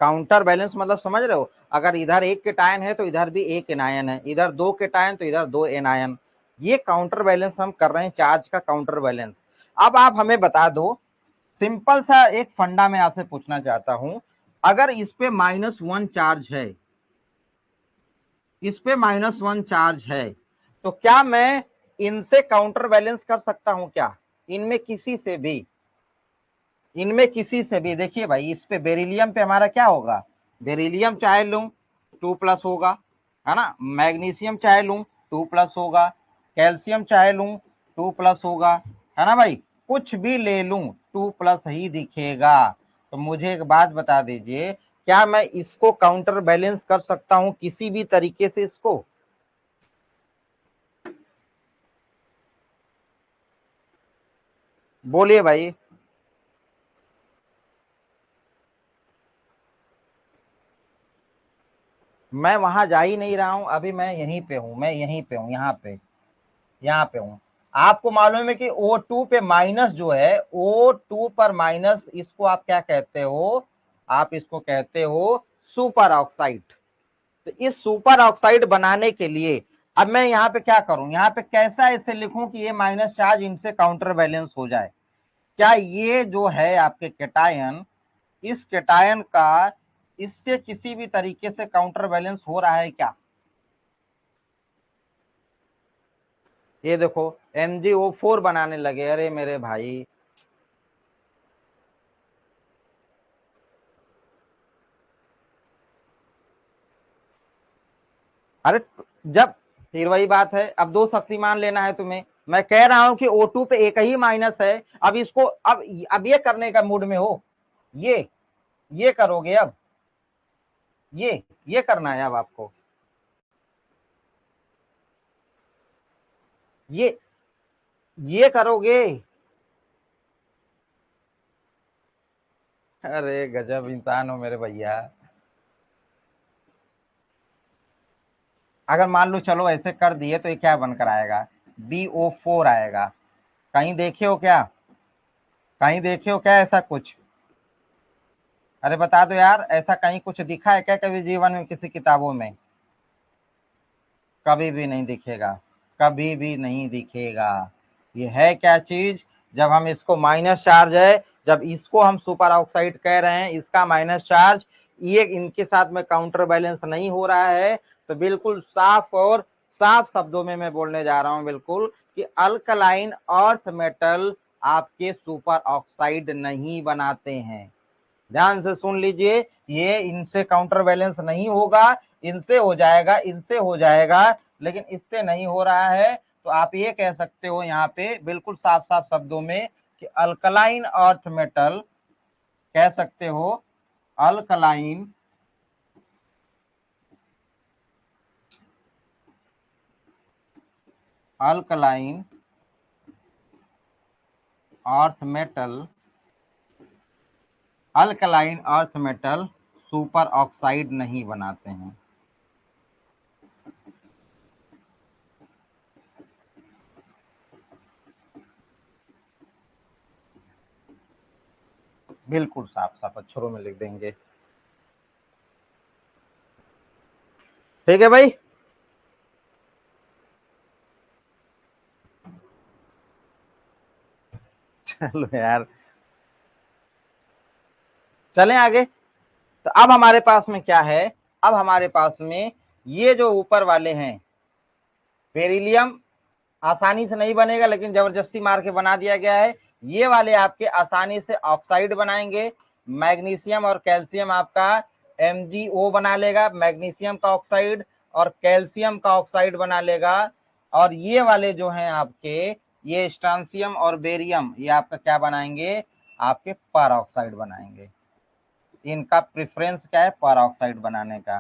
काउंटर बैलेंस मतलब समझ रहे हो, अगर इधर एक केटायन है तो इधर भी एक एनायन है, इधर दो केटायन तो इधर दो एनायन। ये काउंटर बैलेंस हम कर रहे हैं, चार्ज का काउंटर बैलेंस। अब आप हमें बता दो, सिंपल सा एक फंडा मैं आपसे पूछना चाहता हूं, अगर इस पे -1 चार्ज है, इस पे -1 चार्ज है, तो क्या मैं इनसे काउंटर बैलेंस कर सकता हूं क्या, इनमें किसी से भी, इनमें किसी से भी। देखिए भाई, इस पे बेरिलियम पे हमारा क्या होगा, बेरिलियम चाहे लूं 2+ होगा, है ना। मैग्नीशियम चाहे लूं 2+ होगा। कैल्शियम चाहे लूं 2+ होगा, है ना भाई, कुछ भी ले लूं 2+ ही दिखेगा। तो मुझे एक बात बता दीजिए, क्या मैं इसको काउंटर बैलेंस कर सकता हूं किसी भी तरीके से इसको? बोलिए भाई। मैं वहां जा ही नहीं रहा हूं, अभी मैं यहीं पे हूं, मैं यहीं पे हूं, यहाँ पे हूं। आपको मालूम है कि O2 पे माइनस जो है, O2 पर माइनस, इसको आप क्या कहते हो? आप इसको कहते हो सुपर ऑक्साइड। तो इस सुपर ऑक्साइड बनाने के लिए अब मैं यहाँ पे क्या करूं, यहाँ पे कैसा ऐसे लिखूं कि ये माइनस चार्ज इनसे काउंटर बैलेंस हो जाए? क्या ये जो है आपके कैटायन, इस कैटायन का इससे किसी भी तरीके से काउंटर बैलेंस हो रहा है क्या? ये देखो MgO4 बनाने लगे, अरे मेरे भाई। अरे जब, फिर वही बात है, अब दो शक्तिमान लेना है तुम्हें। मैं कह रहा हूं कि O2 पे एक ही माइनस है, अब इसको अब ये करने का मूड में हो, ये करोगे अब, ये करना है अब आपको, ये ये करोगे। अरे गजब इंसान हो मेरे भैया। अगर मान लो चलो ऐसे कर दिए तो ये क्या बनकर आएगा? BO4 आएगा। कहीं देखे हो क्या? कहीं देखे हो क्या ऐसा कुछ? अरे बता दो यार, ऐसा कहीं कुछ दिखा है क्या कभी जीवन में किसी किताबों में? कभी भी नहीं दिखेगा, कभी भी नहीं दिखेगा। ये है क्या चीज? जब हम इसको माइनस चार्ज है, जब इसको हम सुपर ऑक्साइड कह रहे हैं, इसका माइनस चार्ज, ये इनके साथ में काउंटर बैलेंस नहीं हो रहा है, तो बिल्कुल साफ और साफ शब्दों में मैं बोलने जा रहा हूं बिल्कुल कि अल्कलाइन अर्थ मेटल आपके सुपर ऑक्साइड नहीं बनाते हैं। ध्यान से सुन लीजिए, ये इनसे काउंटर बैलेंस नहीं होगा, इनसे हो जाएगा, इनसे हो जाएगा, लेकिन इससे नहीं हो रहा है। तो आप ये कह सकते हो यहाँ पे बिल्कुल साफ साफ शब्दों में कि अल्कलाइन अर्थ मेटल, कह सकते हो alkaline alkaline earth metal, alkaline earth metal super oxide नहीं बनाते हैं। बिल्कुल साफ साफ अक्षरों में लिख देंगे। ठीक है भाई। चलो यार, चलें आगे। तो अब हमारे पास में क्या है? अब हमारे पास में ये जो ऊपर वाले हैं, बेरिलियम आसानी से नहीं बनेगा, लेकिन जबरदस्ती मार के बना दिया गया है। ये वाले आपके आसानी से ऑक्साइड बनाएंगे। मैग्नीशियम और कैल्शियम आपका MgO बना लेगा, मैग्नीशियम का ऑक्साइड और कैल्शियम का ऑक्साइड बना लेगा। और ये वाले जो हैं आपके, ये स्ट्रांसियम और बेरियम, ये आपका क्या बनाएंगे? आपके पर ऑक्साइड बनाएंगे। इनका प्रेफरेंस क्या है? पर ऑक्साइड बनाने का।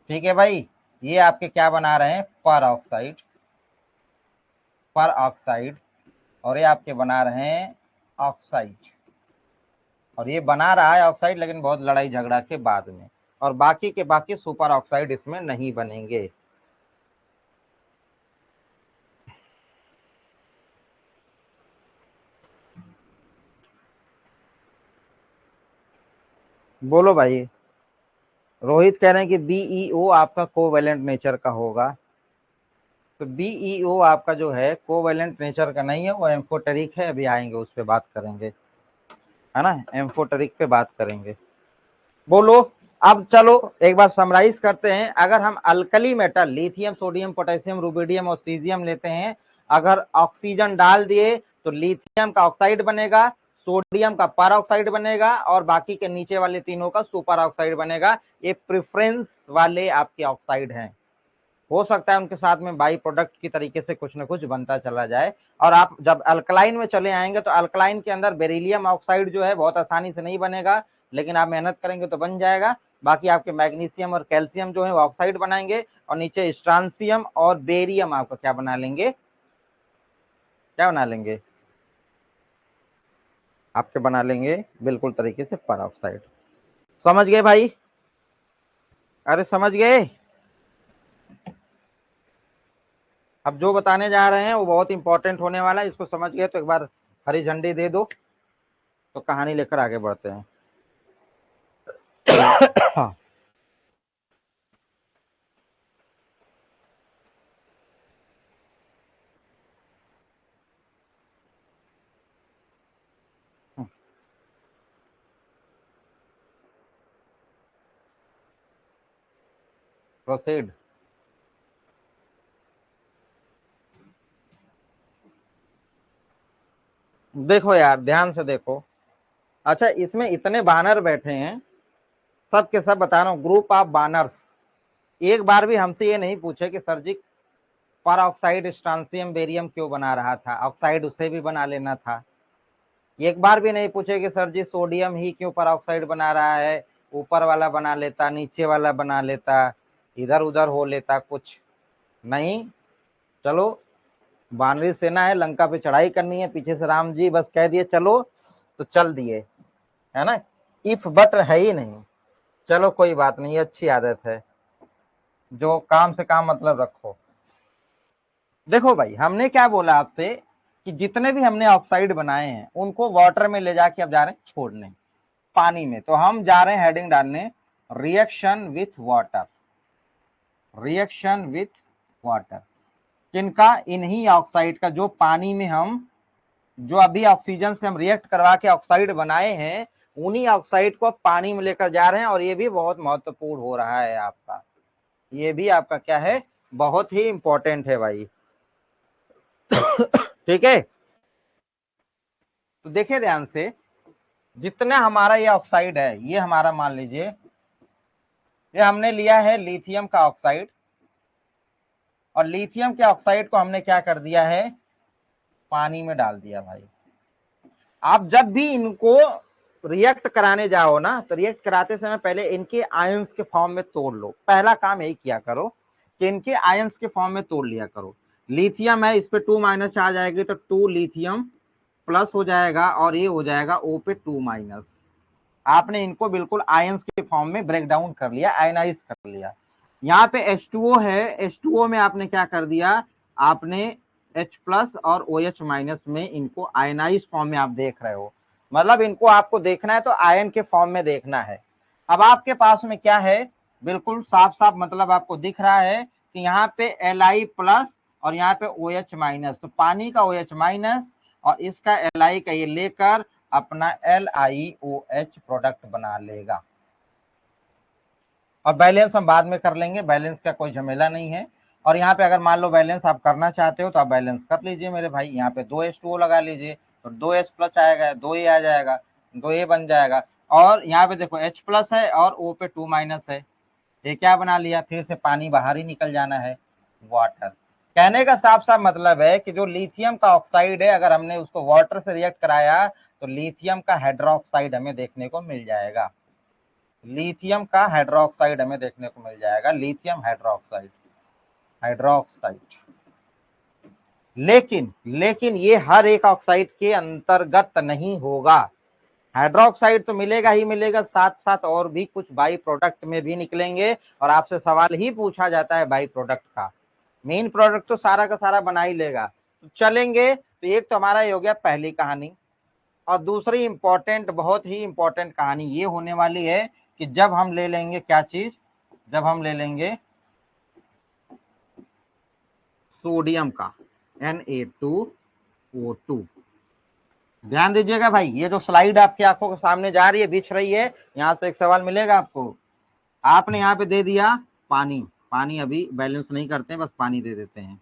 ठीक है भाई, ये आपके क्या बना रहे हैं? पर ऑक्साइड, पर ऑक्साइड। और ये आपके बना रहे हैं ऑक्साइड, और ये बना रहा है ऑक्साइड लेकिन बहुत लड़ाई झगड़ा के बाद में। और बाकी के बाकी सुपर ऑक्साइड इसमें नहीं बनेंगे। बोलो भाई। रोहित कह रहे हैं कि BeO आपका कोवेलेंट नेचर का होगा। तो BeO आपका जो है कोवेलेंट नेचर का नहीं है, वो एम्फोटेरिक है। अभी आएंगे उस पर बात करेंगे, है ना, एम्फोटेरिक पे बात करेंगे। बोलो। अब चलो एक बार समराइज करते हैं। अगर हम alkali metal lithium, sodium, potassium, rubidium और सीजियम लेते हैं, अगर ऑक्सीजन डाल दिए तो लिथियम का ऑक्साइड बनेगा, सोडियम का पर ऑक्साइड बनेगा, और बाकी के नीचे वाले तीनों का सुपर ऑक्साइड बनेगा। ये प्रेफरेंस वाले आपके ऑक्साइड हैं। हो सकता है उनके साथ में बाई प्रोडक्ट की तरीके से कुछ ना कुछ बनता चला जाए। और आप जब अल्कलाइन में चले आएंगे तो अल्कलाइन के अंदर बेरिलियम ऑक्साइड जो है बहुत आसानी से नहीं बनेगा, लेकिन आप मेहनत करेंगे तो बन जाएगा। बाकी आपके मैग्नीशियम और कैल्शियम जो है वो ऑक्साइड बनाएंगे, और नीचे स्ट्रांसियम और बेरियम आपका क्या बना लेंगे, क्या बना लेंगे आपके, बना लेंगे बिल्कुल तरीके से पर ऑक्साइड। समझ गए भाई? अरे समझ गए? अब जो बताने जा रहे हैं वो बहुत इंपॉर्टेंट होने वाला है, इसको समझ गए तो एक बार हरी झंडी दे दो, तो कहानी लेकर आगे बढ़ते हैं। प्रोसीड। देखो यार ध्यान से देखो, अच्छा इसमें इतने बानर बैठे हैं, सब के सब बता रहा हूँ, ग्रुप ऑफ बानर्स, एक बार भी हमसे ये नहीं पूछे कि सर जी पर ऑक्साइड स्ट्रांसियम बेरियम क्यों बना रहा था, ऑक्साइड उसे भी बना लेना था। एक बार भी नहीं पूछे कि सर जी सोडियम ही क्यों पर ऑक्साइड बना रहा है, ऊपर वाला बना लेता, नीचे वाला बना लेता, इधर उधर हो लेता, कुछ नहीं। चलो वानरी सेना है, लंका पे चढ़ाई करनी है, पीछे से राम जी बस कह दिए चलो तो चल दिए, है ना, इफ बट है ही नहीं। चलो कोई बात नहीं, अच्छी आदत है, जो काम से काम मतलब रखो। देखो भाई हमने क्या बोला आपसे कि जितने भी हमने ऑक्साइड बनाए हैं उनको वाटर में ले जाके अब जा रहे हैं छोड़ने, पानी में। तो हम जा रहे हैं हेडिंग डालने reaction with water, reaction with water. किनका? इन्हीं ऑक्साइड का, जो पानी में हम, जो अभी ऑक्सीजन से हम रिएक्ट करवा के ऑक्साइड बनाए हैं, उन्हीं ऑक्साइड को पानी में लेकर जा रहे हैं। और ये भी बहुत महत्वपूर्ण हो रहा है आपका, ये भी आपका क्या है, बहुत ही इंपॉर्टेंट है भाई। ठीक है, तो देखिए ध्यान से, जितना हमारा ये ऑक्साइड है, ये हमारा मान लीजिए ये हमने लिया है लिथियम का ऑक्साइड, और लिथियम के ऑक्साइड को हमने क्या कर दिया है, पानी में डाल दिया भाई। आप जब भी इनको रिएक्ट कराने जाओ ना, तो रिएक्ट कराते समय पहले इनके आयंस के फॉर्म में तोड़ लो। पहला काम यही किया करो कि इनके आयंस के फॉर्म में तोड़ लिया करो। लिथियम है, इस पे 2 माइनस आ जाएगी तो 2 लिथियम प्लस हो जाएगा, और ये हो जाएगा O पे 2 माइनस। आपने इनको बिल्कुल आयंस के फॉर्म में ब्रेक डाउन कर लिया, आयनाइज कर लिया। यहाँ पे H2O है, H2O में आपने क्या कर दिया, आपने H प्लस और OH माइनस में इनको आयनाइज फॉर्म में आप देख रहे हो। मतलब इनको आपको देखना है तो आयन के फॉर्म में देखना है। अब आपके पास में क्या है, बिल्कुल साफ साफ मतलब आपको दिख रहा है कि यहाँ पे Li प्लस और यहाँ पे OH माइनस, तो पानी का OH माइनस और इसका Li का ये लेकर अपना LiOH प्रोडक्ट बना लेगा। और बैलेंस हम बाद में कर लेंगे, बैलेंस का कोई झमेला नहीं है। और यहाँ पे अगर मान लो बैलेंस आप करना चाहते हो तो आप बैलेंस कर लीजिए मेरे भाई, यहाँ पे 2H2O लगा लीजिए तो 2H प्लस आएगा, 2A आ जाएगा, 2A बन जाएगा। और यहाँ पे देखो H प्लस है और O पे 2 माइनस है, ये क्या बना लिया, फिर से पानी बाहर ही निकल जाना है, वाटर। कहने का साफ साफ मतलब है कि जो लिथियम का ऑक्साइड है, अगर हमने उसको वाटर से रिएक्ट कराया तो लिथियम का हाइड्रोक्साइड हमें देखने को मिल जाएगा, लिथियम का हाइड्रोक्साइड हमें देखने को मिल जाएगा, लिथियम हाइड्रोक्साइड, हाइड्रोक्साइड। लेकिन लेकिन ये हर एक ऑक्साइड के अंतर्गत नहीं होगा। हाइड्रोक्साइड तो मिलेगा ही मिलेगा, साथ साथ और भी कुछ बाई प्रोडक्ट में भी निकलेंगे। और आपसे सवाल ही पूछा जाता है बाई प्रोडक्ट का, मेन प्रोडक्ट तो सारा का सारा बना ही लेगा। तो चलेंगे, तो एक तो हमारा ये हो गया पहली कहानी। और दूसरी इंपॉर्टेंट, बहुत ही इंपॉर्टेंट कहानी ये होने वाली है कि जब हम ले लेंगे क्या चीज, जब हम ले लेंगे सोडियम का Na2O2। ध्यान दीजिएगा भाई, ये जो स्लाइड आपकी आंखों के सामने जा रही है, बिछ रही है, यहां से एक सवाल मिलेगा आपको। आपने यहाँ पे दे दिया पानी, पानी अभी बैलेंस नहीं करते हैं, बस पानी दे देते हैं,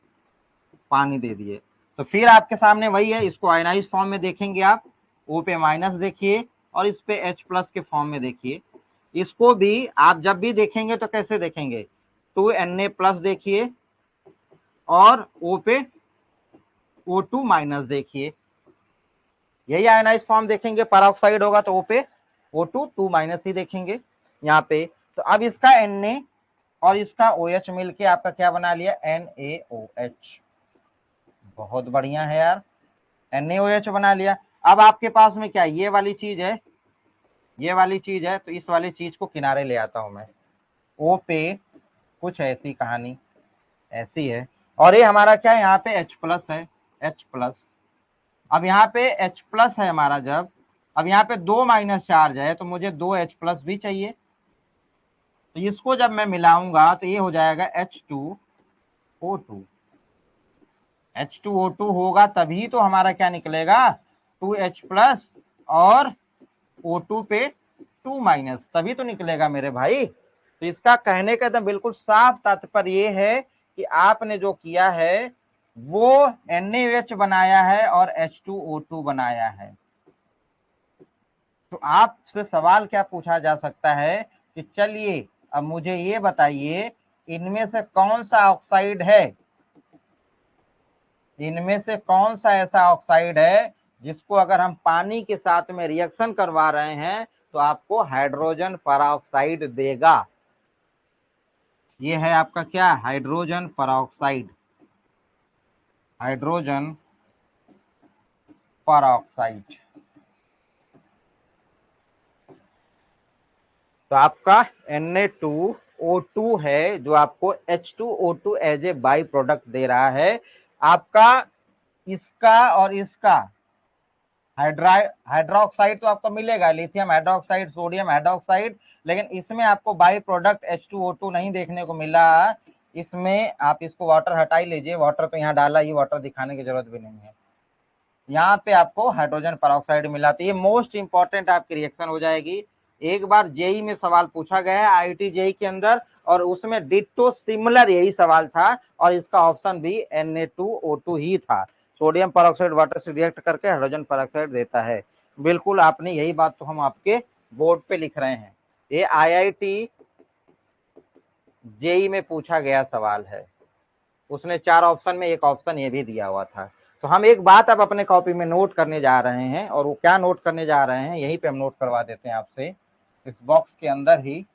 पानी दे दिए। तो फिर आपके सामने वही है, इसको आयनाइज फॉर्म में देखेंगे आप, O पे माइनस देखिए और इस पे H प्लस के फॉर्म में देखिए। इसको भी आप जब भी देखेंगे तो कैसे देखेंगे, 2Na प्लस देखिए और O पे O2 माइनस, देखिए यही आयनाइज फॉर्म देखेंगे, पेरोक्साइड होगा तो O पे O2 2 माइनस ही देखेंगे यहाँ पे। तो अब इसका Na और इसका OH मिलके आपका क्या बना लिया, NaOH। बहुत बढ़िया है यार, NaOH बना लिया। अब आपके पास में क्या ये वाली चीज है, ये वाली चीज है, तो इस वाली चीज को किनारे ले आता हूं मैं। O पे कुछ ऐसी कहानी ऐसी है, और ये हमारा क्या है, यहाँ पे H प्लस है, H प्लस। अब यहाँ पे H प्लस है हमारा, जब अब यहाँ पे 2 माइनस चार्ज है तो मुझे 2 H प्लस भी चाहिए। तो इसको जब मैं मिलाऊंगा तो ये हो जाएगा H2O2। H2O2 होगा तभी तो हमारा क्या निकलेगा, 2H प्लस और O2 पे 2 माइनस, तभी तो निकलेगा मेरे भाई। तो इसका कहने का एकदम बिल्कुल साफ तात्पर्य ये है कि आपने जो किया है वो NaOH बनाया है और H2O2 बनाया है। तो आपसे सवाल क्या पूछा जा सकता है कि चलिए अब मुझे ये बताइए, इनमें से कौन सा ऑक्साइड है, इनमें से कौन सा ऐसा ऑक्साइड है जिसको अगर हम पानी के साथ में रिएक्शन करवा रहे हैं तो आपको हाइड्रोजन पेरोक्साइड देगा। ये है आपका क्या, हाइड्रोजन पेरोक्साइड, हाइड्रोजन पेरोक्साइड। तो आपका Na2O2 है जो आपको H2O2 as a by product दे रहा है। आपका इसका और इसका हाइड्रोक्साइड तो आपको मिलेगा, लिथियम हाइड्रोक्साइड, सोडियम हाइड्रोक्साइड, लेकिन इसमें आपको बाई प्रोडक्ट H2O2 नहीं देखने को मिला। इसमें आप इसको वाटर हटा ही लीजिए, वाटर तो यहाँ डाला ही, वाटर दिखाने की जरूरत भी नहीं है। यहाँ पे आपको हाइड्रोजन पेरोक्साइड मिला। तो ये मोस्ट इंपॉर्टेंट आपकी रिएक्शन हो जाएगी। एक बार जेई में सवाल पूछा गया है, आईआईटी जेई के अंदर, और उसमें डिट्टो सिमिलर यही सवाल था, और इसका ऑप्शन भी Na2O2 ही था। सोडियम पेरोक्साइड वाटर से रिएक्ट करके हाइड्रोजन पेरोक्साइड देता है। बिल्कुल आपने यही बात तो हम आपके बोर्ड पे लिख रहे हैं। ये आईआईटी जेई में पूछा गया सवाल है, उसने 4 ऑप्शन में एक ऑप्शन ये भी दिया हुआ था। तो हम एक बात अब अपने कॉपी में नोट करने जा रहे हैं, और वो क्या नोट करने जा रहे हैं यहीं पे हम नोट करवा देते हैं आपसे, इस बॉक्स के अंदर ही।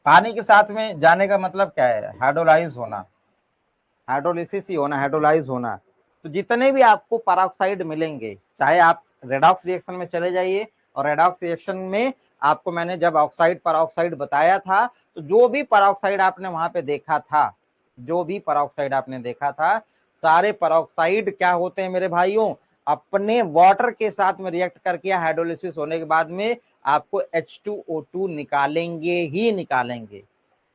पानी के साथ में जाने का मतलब क्या है, हाइड्रोलाइज होना, हाइड्रोलिसिस ही होना, हाइड्रोलाइज होना। तो जितने भी आपको पेरोक्साइड मिलेंगे, चाहे आप रेडॉक्स रिएक्शन में चले जाइए, और रेडॉक्स रिएक्शन में आपको मैंने जब ऑक्साइड पेरोक्साइड बताया था, तो जो भी पेरोक्साइड आपने वहां पे देखा था, जो भी पेरोक्साइड आपने देखा था, सारे पेरोक्साइड क्या होते हैं मेरे भाइयों, अपने वाटर के साथ में रिएक्ट करके हाइड्रोलिसिस होने के बाद में आपको H2O2 निकालेंगे ही निकालेंगे।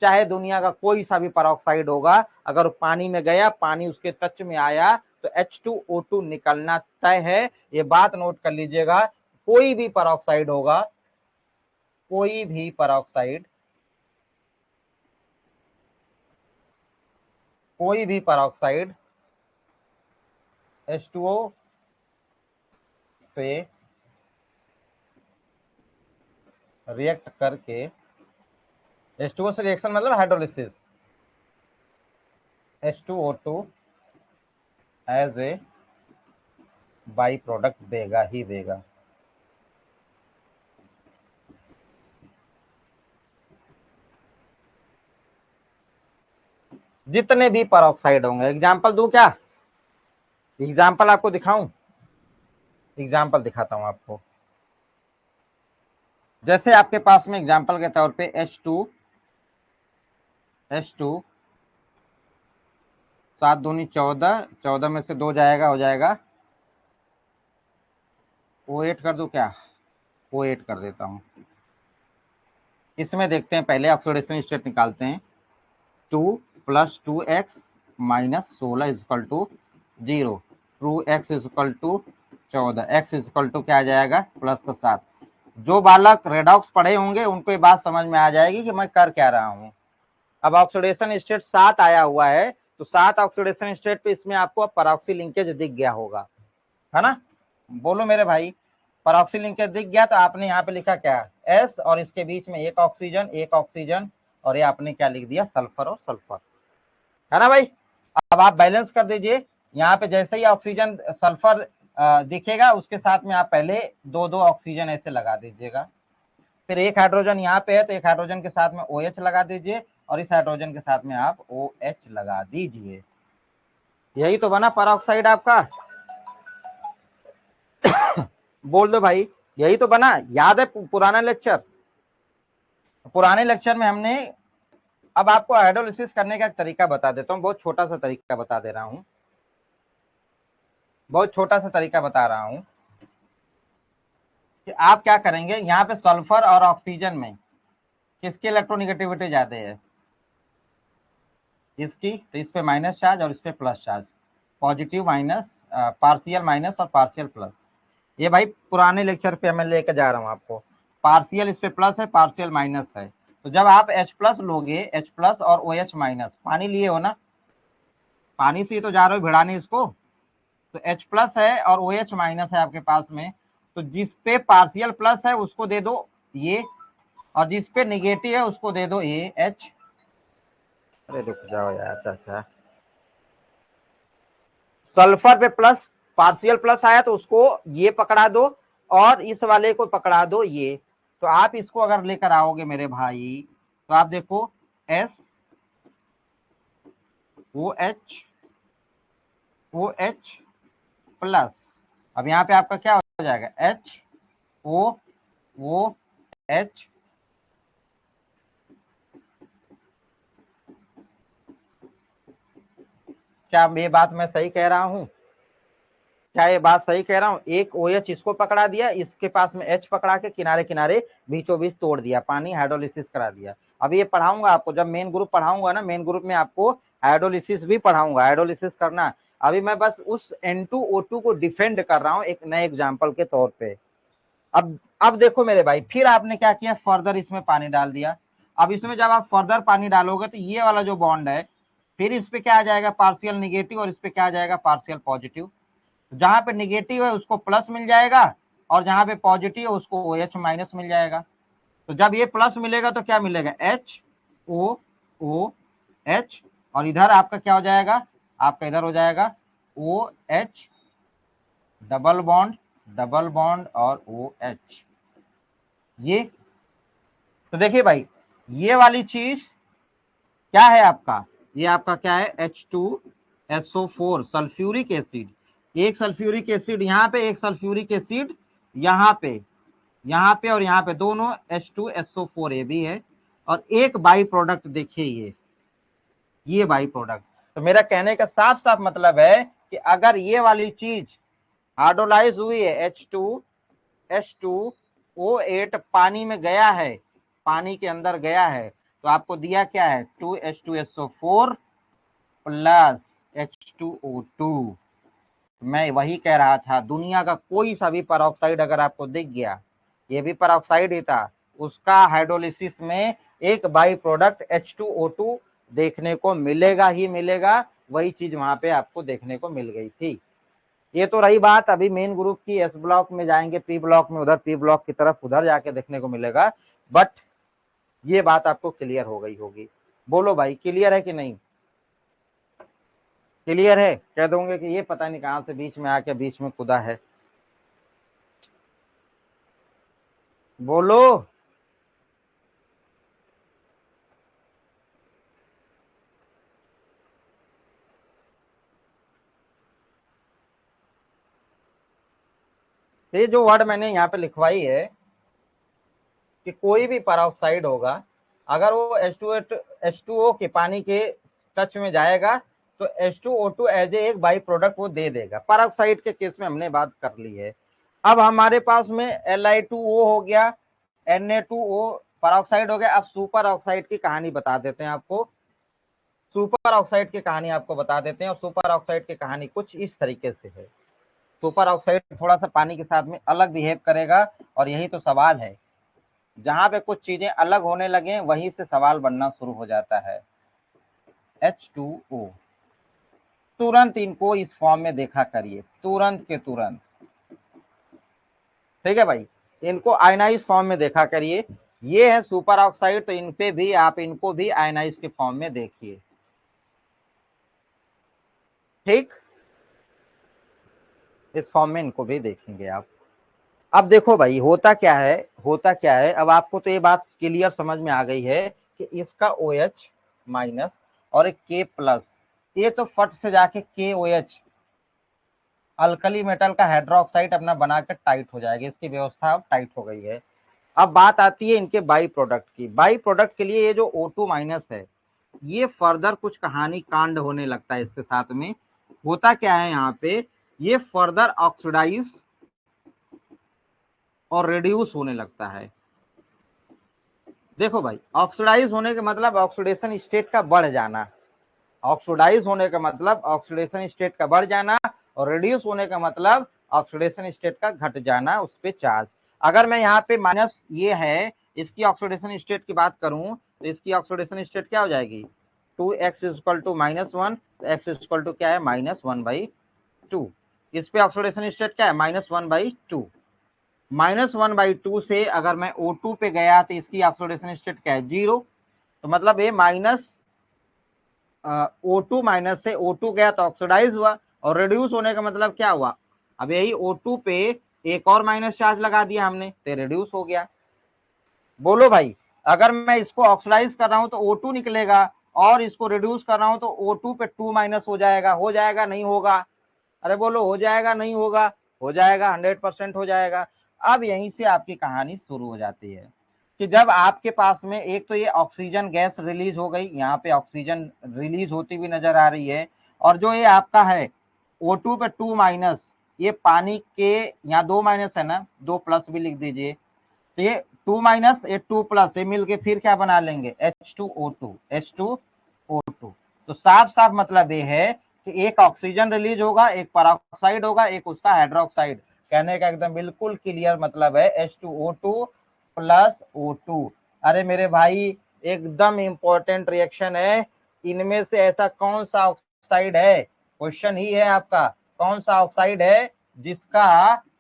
चाहे दुनिया का कोई सा भी पेरोक्साइड होगा, अगर पानी में गया, पानी उसके टच में आया, तो H2O2 निकलना तय है। ये बात नोट कर लीजिएगा। कोई भी पेरोक्साइड होगा, कोई भी पेरोक्साइड, कोई भी पेरोक्साइड H2O से रिएक्ट करके, H2O से रिएक्शन मतलब hydrolysis, H2O2 as a by product देगा ही देगा। जितने भी पेरोक्साइड होंगे, एग्जाम्पल दूं क्या, एग्जाम्पल आपको दिखाऊं, एग्जाम्पल दिखाता हूं आपको। जैसे आपके पास में एग्जाम्पल के तौर पे H2 7 दूनी 14, 14 में से 2 जाएगा, हो जाएगा O8 कर दूं क्या, O8 कर देता हूं। इसमें देखते हैं, पहले ऑक्सीडेशन स्टेट निकालते हैं। 2 + 2x - 16 equal to 0, 2x equal to 14, x equal to क्या आ जाएगा, +7। जो बालक रेडॉक्स पढ़े होंगे उनको ये बात समझ में आ जाएगी कि मैं कर क्या रहा हूं। अब ऑक्सीडेशन स्टेट 7 आया हुआ है, तो 7 ऑक्सीडेशन स्टेट पे इसमें आपको पेरोक्सी लिंकेज दिख गया होगा, है ना, बोलो मेरे भाई, पेरोक्सी लिंकेज दिख गया। तो आपने यहाँ पे लिखा क्या, S, और इसके बीच में एक ऑक्सीजन, एक ऑक्सीजन, और ये आपने क्या लिख दिया, सल्फर और सल्फर, है ना भाई। अब आप बैलेंस कर दीजिए, यहाँ पे जैसे ही ऑक्सीजन सल्फर दिखेगा उसके साथ में आप पहले दो दो ऑक्सीजन ऐसे लगा दीजिएगा, फिर एक हाइड्रोजन यहाँ पे है तो एक हाइड्रोजन के साथ में OH लगा दीजिए और इस हाइड्रोजन के साथ में आप OH लगा दीजिए। यही तो बना परऑक्साइड आपका, बोल दो भाई, यही तो बना। याद है पुराना लेक्चर, पुराने लेक्चर में हमने, अब आपको हाइड्रोलिसिस करने का एक तरीका बता देता हूँ, बहुत छोटा सा तरीका बता दे रहा हूँ, बहुत छोटा सा तरीका बता रहा हूँ कि आप क्या करेंगे, यहाँ पे सल्फर और ऑक्सीजन में किसकी इलेक्ट्रोनिगेटिविटी ज्यादा है, इसकी, तो इस पे माइनस चार्ज और इस पे plus charge, positive minus, partial minus और पार्शियल प्लस। ये भाई पुराने लेक्चर पे मैं लेकर जा रहा हूँ आपको, पार्शियल इस पे प्लस है, पार्शियल माइनस है, तो जब आप H प्लस लोगे, H प्लस और OH माइनस, पानी लिए हो ना, पानी से ही तो जा रहे हो भिड़ाने इसको, तो H प्लस है और OH माइनस है आपके पास में, तो जिस पे पार्शियल प्लस है उसको दे दो ये, और जिस पे निगेटिव है उसको दे दो ये H। अरे रुक जाओ यार चाचा, सल्फर पे प्लस, पार्शियल प्लस आया तो उसको ये पकड़ा दो और इस वाले को पकड़ा दो ये, तो आप इसको अगर लेकर आओगे मेरे भाई तो आप देखो SOH OH प्लस, अब यहाँ पे आपका क्या हो जाएगा, HOOH। क्या ये बात मैं सही कह रहा हूँ, क्या ये बात सही कह रहा हूँ, एक OH इसको पकड़ा दिया, इसके पास में H पकड़ा के किनारे किनारे बीचों बीच तोड़ दिया, पानी हाइड्रोलिसिस करा दिया। अब ये पढ़ाऊंगा आपको, जब मेन ग्रुप पढ़ाऊंगा ना, मेन ग्रुप में आपको हाइड्रोलिसिस भी पढ़ाऊंगा, हाइड्रोलिसिस करना। अभी मैं बस उस N2O2 को डिफेंड कर रहा हूँ एक नए एग्जाम्पल के तौर पे। अब देखो मेरे भाई, फिर आपने क्या किया, फर्दर इसमें पानी डाल दिया। अब इसमें जब आप फर्दर पानी डालोगे तो ये वाला जो बॉन्ड है, फिर इस पे क्या आ जाएगा, पार्शियल निगेटिव, और इस पे क्या आ जाएगा, पार्शियल पॉजिटिव। जहां पे निगेटिव है उसको प्लस मिल जाएगा और जहां पे पॉजिटिव है उसको OH माइनस मिल जाएगा। तो जब ये प्लस मिलेगा तो क्या मिलेगा, HOOH, और इधर आपका क्या हो जाएगा, आपका इधर हो जाएगा OH डबल बॉन्ड और OH। ये तो देखिए भाई, ये वाली चीज क्या है आपका, ये आपका क्या है, H2SO4 सल्फ्यूरिक एसिड, एक सल्फ्यूरिक एसिड यहाँ पे, एक सल्फ्यूरिक एसिड यहाँ पे, यहाँ पे और यहाँ पे, दोनों H2SO4 ये भी है, और एक बाई प्रोडक्ट देखिए ये बाई प्रोडक्ट। तो मेरा कहने का साफ साफ मतलब है कि अगर ये वाली चीज हाइड्रोलाइज हुई है, H2O8 पानी में गया है, पानी के अंदर गया है, तो आपको दिया क्या है, 2H2SO4 प्लस H2O2। मैं वही कह रहा था, दुनिया का कोई सा भी परऑक्साइड अगर आपको दिख गया, ये भी परऑक्साइड ही था, उसका हाइड्रोलिसिस में एक बाई प्रोडक्ट H2O2 देखने को मिलेगा ही मिलेगा। वही चीज वहां पे आपको देखने को मिल गई थी। ये तो रही बात अभी मेन ग्रुप की, S ब्लॉक में जाएंगे, P ब्लॉक में, उधर P ब्लॉक की तरफ उधर जाके देखने को मिलेगा, बट ये बात आपको क्लियर हो गई होगी। बोलो भाई, क्लियर है कि नहीं, क्लियर है, कह दोगे कि ये पता नहीं कहां से बीच में आके बीच में कूदा है, बोलो। ये जो वर्ड मैंने यहाँ पे लिखवाई है कि कोई भी परऑक्साइड होगा, अगर वो H2O के पानी के टच में जाएगा तो H2O2 एज ए एक बाई प्रोडक्ट वो दे देगा। परऑक्साइड के केस में हमने बात कर ली है। अब हमारे पास में Li2O हो गया, Na2O परऑक्साइड हो गया। अब सुपर ऑक्साइड की कहानी बता देते हैं आपको, सुपर ऑक्साइड की कहानी आपको बता देते हैं। और सुपर ऑक्साइड की कहानी कुछ इस तरीके से है, सुपर ऑक्साइड थोड़ा सा पानी के साथ में अलग बिहेव करेगा, और यही तो सवाल है, जहां पे कुछ चीजें अलग होने लगे वहीं से सवाल बनना शुरू हो जाता है। H2O, तुरंत इनको इस फॉर्म में देखा करिए, तुरंत के तुरंत, ठीक है भाई, इनको आयनाइज फॉर्म में देखा करिए। ये है सुपर ऑक्साइड, तो इन पे भी आप इनको भी आयनाइज के फॉर्म में देखिए, ठीक, इस फॉर्म में इनको भी देखेंगे आप। अब देखो भाई होता क्या है, होता क्या है, अब आपको तो ये बात क्लियर समझ में आ गई है कि इसका OH माइनस और एक K प्लस, ये तो फट से जाके KOH अल्कली मेटल का हाइड्रोक्साइड अपना बना के टाइट हो जाएगा, इसकी व्यवस्था अब टाइट हो गई है। अब बात आती है इनके बाई प्रोडक्ट की। बाई प्रोडक्ट के लिए ये जो O2 माइनस है, ये फर्दर कुछ कहानी कांड होने लगता है इसके साथ में। होता क्या है यहाँ पे, ये फर्दर ऑक्सीडाइज और रिड्यूस होने लगता है। देखो भाई, ऑक्सीडाइज होने के मतलब ऑक्सीडेशन स्टेट का बढ़ जाना, ऑक्सीडाइज होने का मतलब ऑक्सीडेशन स्टेट का बढ़ जाना, और रिड्यूस होने का मतलब ऑक्सीडेशन स्टेट का घट जाना, उस पे चार्ज। अगर मैं यहाँ पे माइनस ये है, इसकी ऑक्सीडेशन स्टेट की बात करूं तो इसकी ऑक्सीडेशन स्टेट क्या हो जाएगी, 2x equal to -1, x equal to क्या है -1/2। इस पे ऑक्सीडेशन स्टेट क्या है -1/2। -1/2 से अगर मैं O2 पे गया तो इसकी ऑक्सीडेशन स्टेट क्या है 0, तो मतलब ये O2 माइनस से O2 गया तो ऑक्सीडाइज हुआ, और रिड्यूस होने का मतलब क्या हुआ, अब यही O2 पे एक और माइनस चार्ज लगा दिया हमने तो रिड्यूस हो गया। बोलो भाई, अगर मैं इसको ऑक्सीडाइज कर रहा हूं तो O2 निकलेगा, और इसको रिड्यूस कर रहा हूं तो O2 पे 2 माइनस हो जाएगा नहीं होगा, अरे बोलो हो जाएगा नहीं होगा, हो जाएगा, 100% हो जाएगा। अब यहीं से आपकी कहानी शुरू हो जाती है कि जब आपके पास में एक तो ये ऑक्सीजन गैस रिलीज हो गई, यहाँ पे ऑक्सीजन रिलीज होती हुई नजर आ रही है, और जो ये आपका है O2 पे 2 माइनस, ये पानी के यहाँ 2 माइनस है ना, 2 प्लस भी लिख दीजिए, तो ये 2 माइनस ये 2 प्लस ये मिलके फिर क्या बना लेंगे H2O2। तो साफ साफ मतलब ये है कि एक ऑक्सीजन रिलीज होगा, एक पेरोक्साइड होगा, एक उसका हाइड्रोक्साइड। कहने का एकदम बिल्कुल क्लियर मतलब है H2O2 प्लस O2। अरे मेरे भाई, एकदम इंपॉर्टेंट रिएक्शन है। इनमें से ऐसा कौन सा ऑक्साइड है, क्वेश्चन ही है आपका, कौन सा ऑक्साइड है जिसका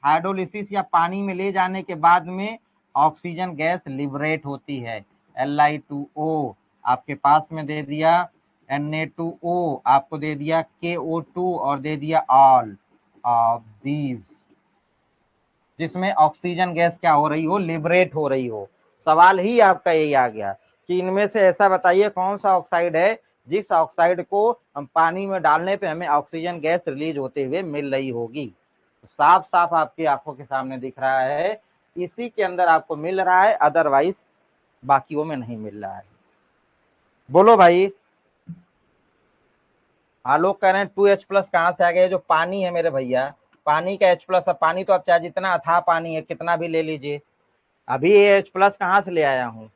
हाइड्रोलिसिस या पानी में ले जाने के बाद में ऑक्सीजन गैस लिबरेट होती है। Li2O आपके पास में दे दिया, Na2O आपको दे दिया, KO2 और दे दिया ऑल ऑफ दीज, जिसमें ऑक्सीजन गैस क्या हो रही हो, लिबरेट हो रही हो। सवाल ही आपका यही आ गया कि इनमें से ऐसा बताइए कौन सा ऑक्साइड है जिस ऑक्साइड को हम पानी में डालने पे हमें ऑक्सीजन गैस रिलीज होते हुए मिल रही होगी। तो साफ साफ आपकी आंखों के सामने दिख रहा है, इसी के अंदर आपको मिल रहा है, अदरवाइज बाकियों में नहीं मिल रहा है। बोलो भाई, हाँ लोग कह रहे हैं 2H+ कहाँ से आ गया, जो पानी है मेरे भैया, पानी का H+, अब पानी तो आप चाहे जितना अथाह पानी है कितना भी ले लीजिए, अभी ये H+ कहाँ से ले आया हूँ,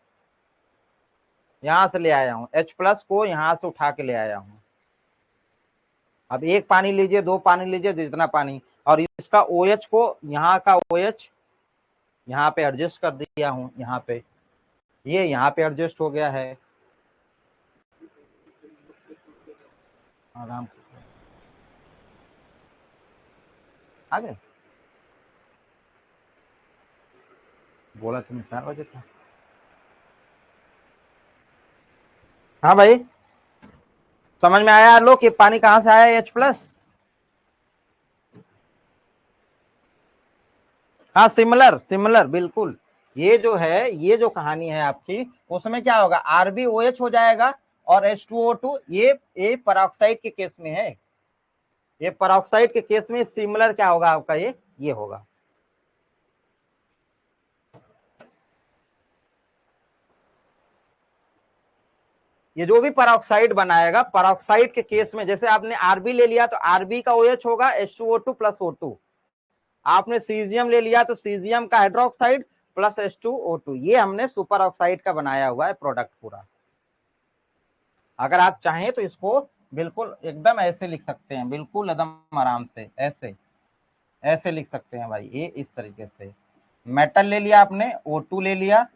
यहाँ से ले आया हूँ, H+ को यहाँ से उठा के ले आया हूँ। अब एक पानी लीजिए, दो पानी लीजिए, जितना पानी, और इसका OH को यहाँ का OH यहाँ पे एडजस्ट कर दिया हूँ, यहाँ पे ये यहाँ पे एडजस्ट हो गया है। आराम आ गए, बोला तुम्हें 4 बजे था। हाँ भाई, समझ में आया लोग कि पानी कहाँ से आया H+। हाँ सिमिलर सिमिलर बिल्कुल, ये जो है, ये जो कहानी है आपकी, उसमें क्या होगा, RbOH हो जाएगा, और H2O2, ये पेरोक्साइड के केस में है, ये पेरोक्साइड के केस में सिमिलर क्या होगा आपका, ये होगा। ये जो भी पेरोक्साइड बनाएगा, पेरोक्साइड के केस में जैसे आपने Rb ले लिया तो Rb का OH होगा H2O2 प्लस O2, आपने सीजियम ले लिया तो सीजियम का हाइड्रोक्साइड प्लस H2O2, ये हमने सुपर ऑक्साइड का बनाया हुआ है प्रोडक्ट पूरा। अगर आप चाहें तो इसको बिल्कुल एकदम ऐसे लिख सकते हैं, बिल्कुल एकदम आराम से ऐसे ऐसे लिख सकते हैं भाई, ये इस तरीके से। मेटल ले लिया आपने, O2 ले लिया,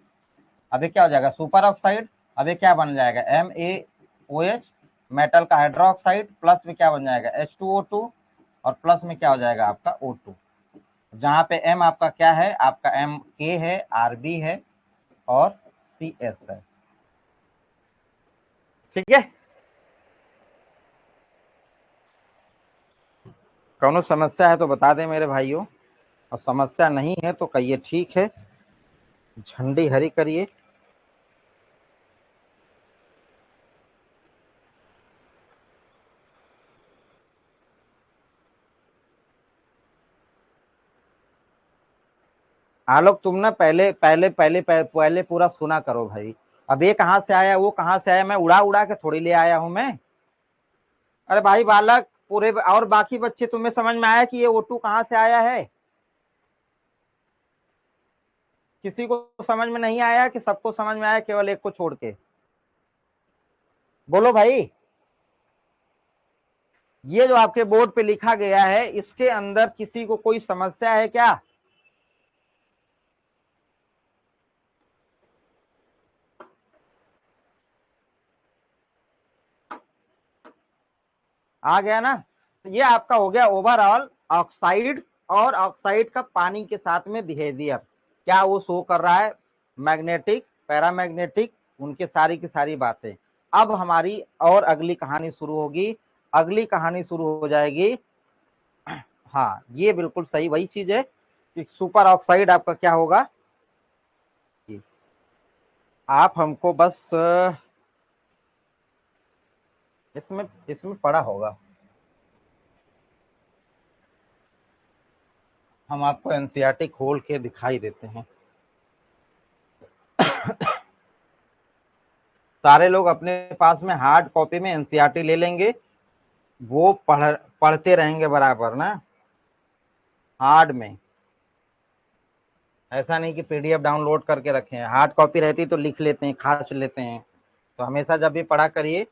अब ये क्या हो जाएगा सुपर ऑक्साइड, अब ये क्या बन जाएगा MaOH, मेटल का हाइड्रोक्साइड, प्लस में क्या बन जाएगा H2O2, और प्लस में क्या हो जाएगा आपका O2, जहां पे M आपका क्या है, आपका M K है, Rb है, और CS है। ठीक है, कौनो समस्या है तो बता दें मेरे भाइयों, और समस्या नहीं है तो कहिए ठीक है, झंडी हरी करिए। आलोक तुम ना पहले पहले पहले पहले पूरा सुना करो भाई। अब ये कहाँ से आया वो कहाँ से आया, मैं उड़ा उड़ा के थोड़ी ले आया हूं मैं। अरे भाई बालक, पूरे और बाकी बच्चे तुम्हें समझ में आया कि ये O2 कहाँ से आया है? किसी को समझ में नहीं आया कि सबको समझ में आया, केवल एक को छोड़ के? बोलो भाई। ये जो आपके बोर्ड पे लिखा गया है, इसके अंदर किसी को कोई समस्या है क्या? आ गया ना? तो ये आपका हो गया ओवरऑल ऑक्साइड और ऑक्साइड का पानी के साथ में बिहेवियर, क्या वो शो कर रहा है, मैग्नेटिक, पैरामैग्नेटिक, उनके सारी की सारी बातें। अब हमारी और अगली कहानी शुरू होगी, अगली कहानी शुरू हो जाएगी। हाँ, ये बिल्कुल सही वही चीज है कि सुपर ऑक्साइड आपका क्या होगा। आप हमको बस इसमें इसमें पढ़ा होगा, हम आपको एनसीईआरटी खोल के दिखाई देते हैं। सारे लोग अपने पास में हार्ड कॉपी में एनसीईआरटी ले लेंगे, वो पढ़ते रहेंगे बराबर ना, हार्ड में। ऐसा नहीं कि पीडीएफ डाउनलोड करके रखें, हार्ड कॉपी रहती तो लिख लेते हैं, खास लेते हैं। तो हमेशा जब भी पढ़ा करिए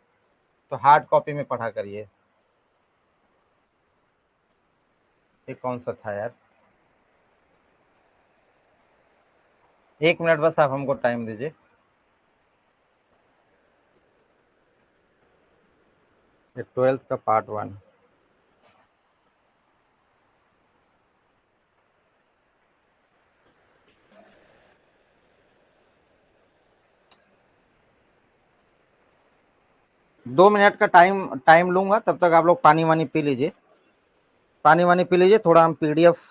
तो हार्ड कॉपी में पढ़ा करिए। ये कौन सा था यार? 1 मिनट बस, आप हमको टाइम दीजिए। ये 12th का पार्ट 1। दो मिनट का टाइम टाइम लूंगा, तब तक आप लोग पानी वानी पी लीजिए, पानी वानी पी लीजिए। थोड़ा हम पीडीएफ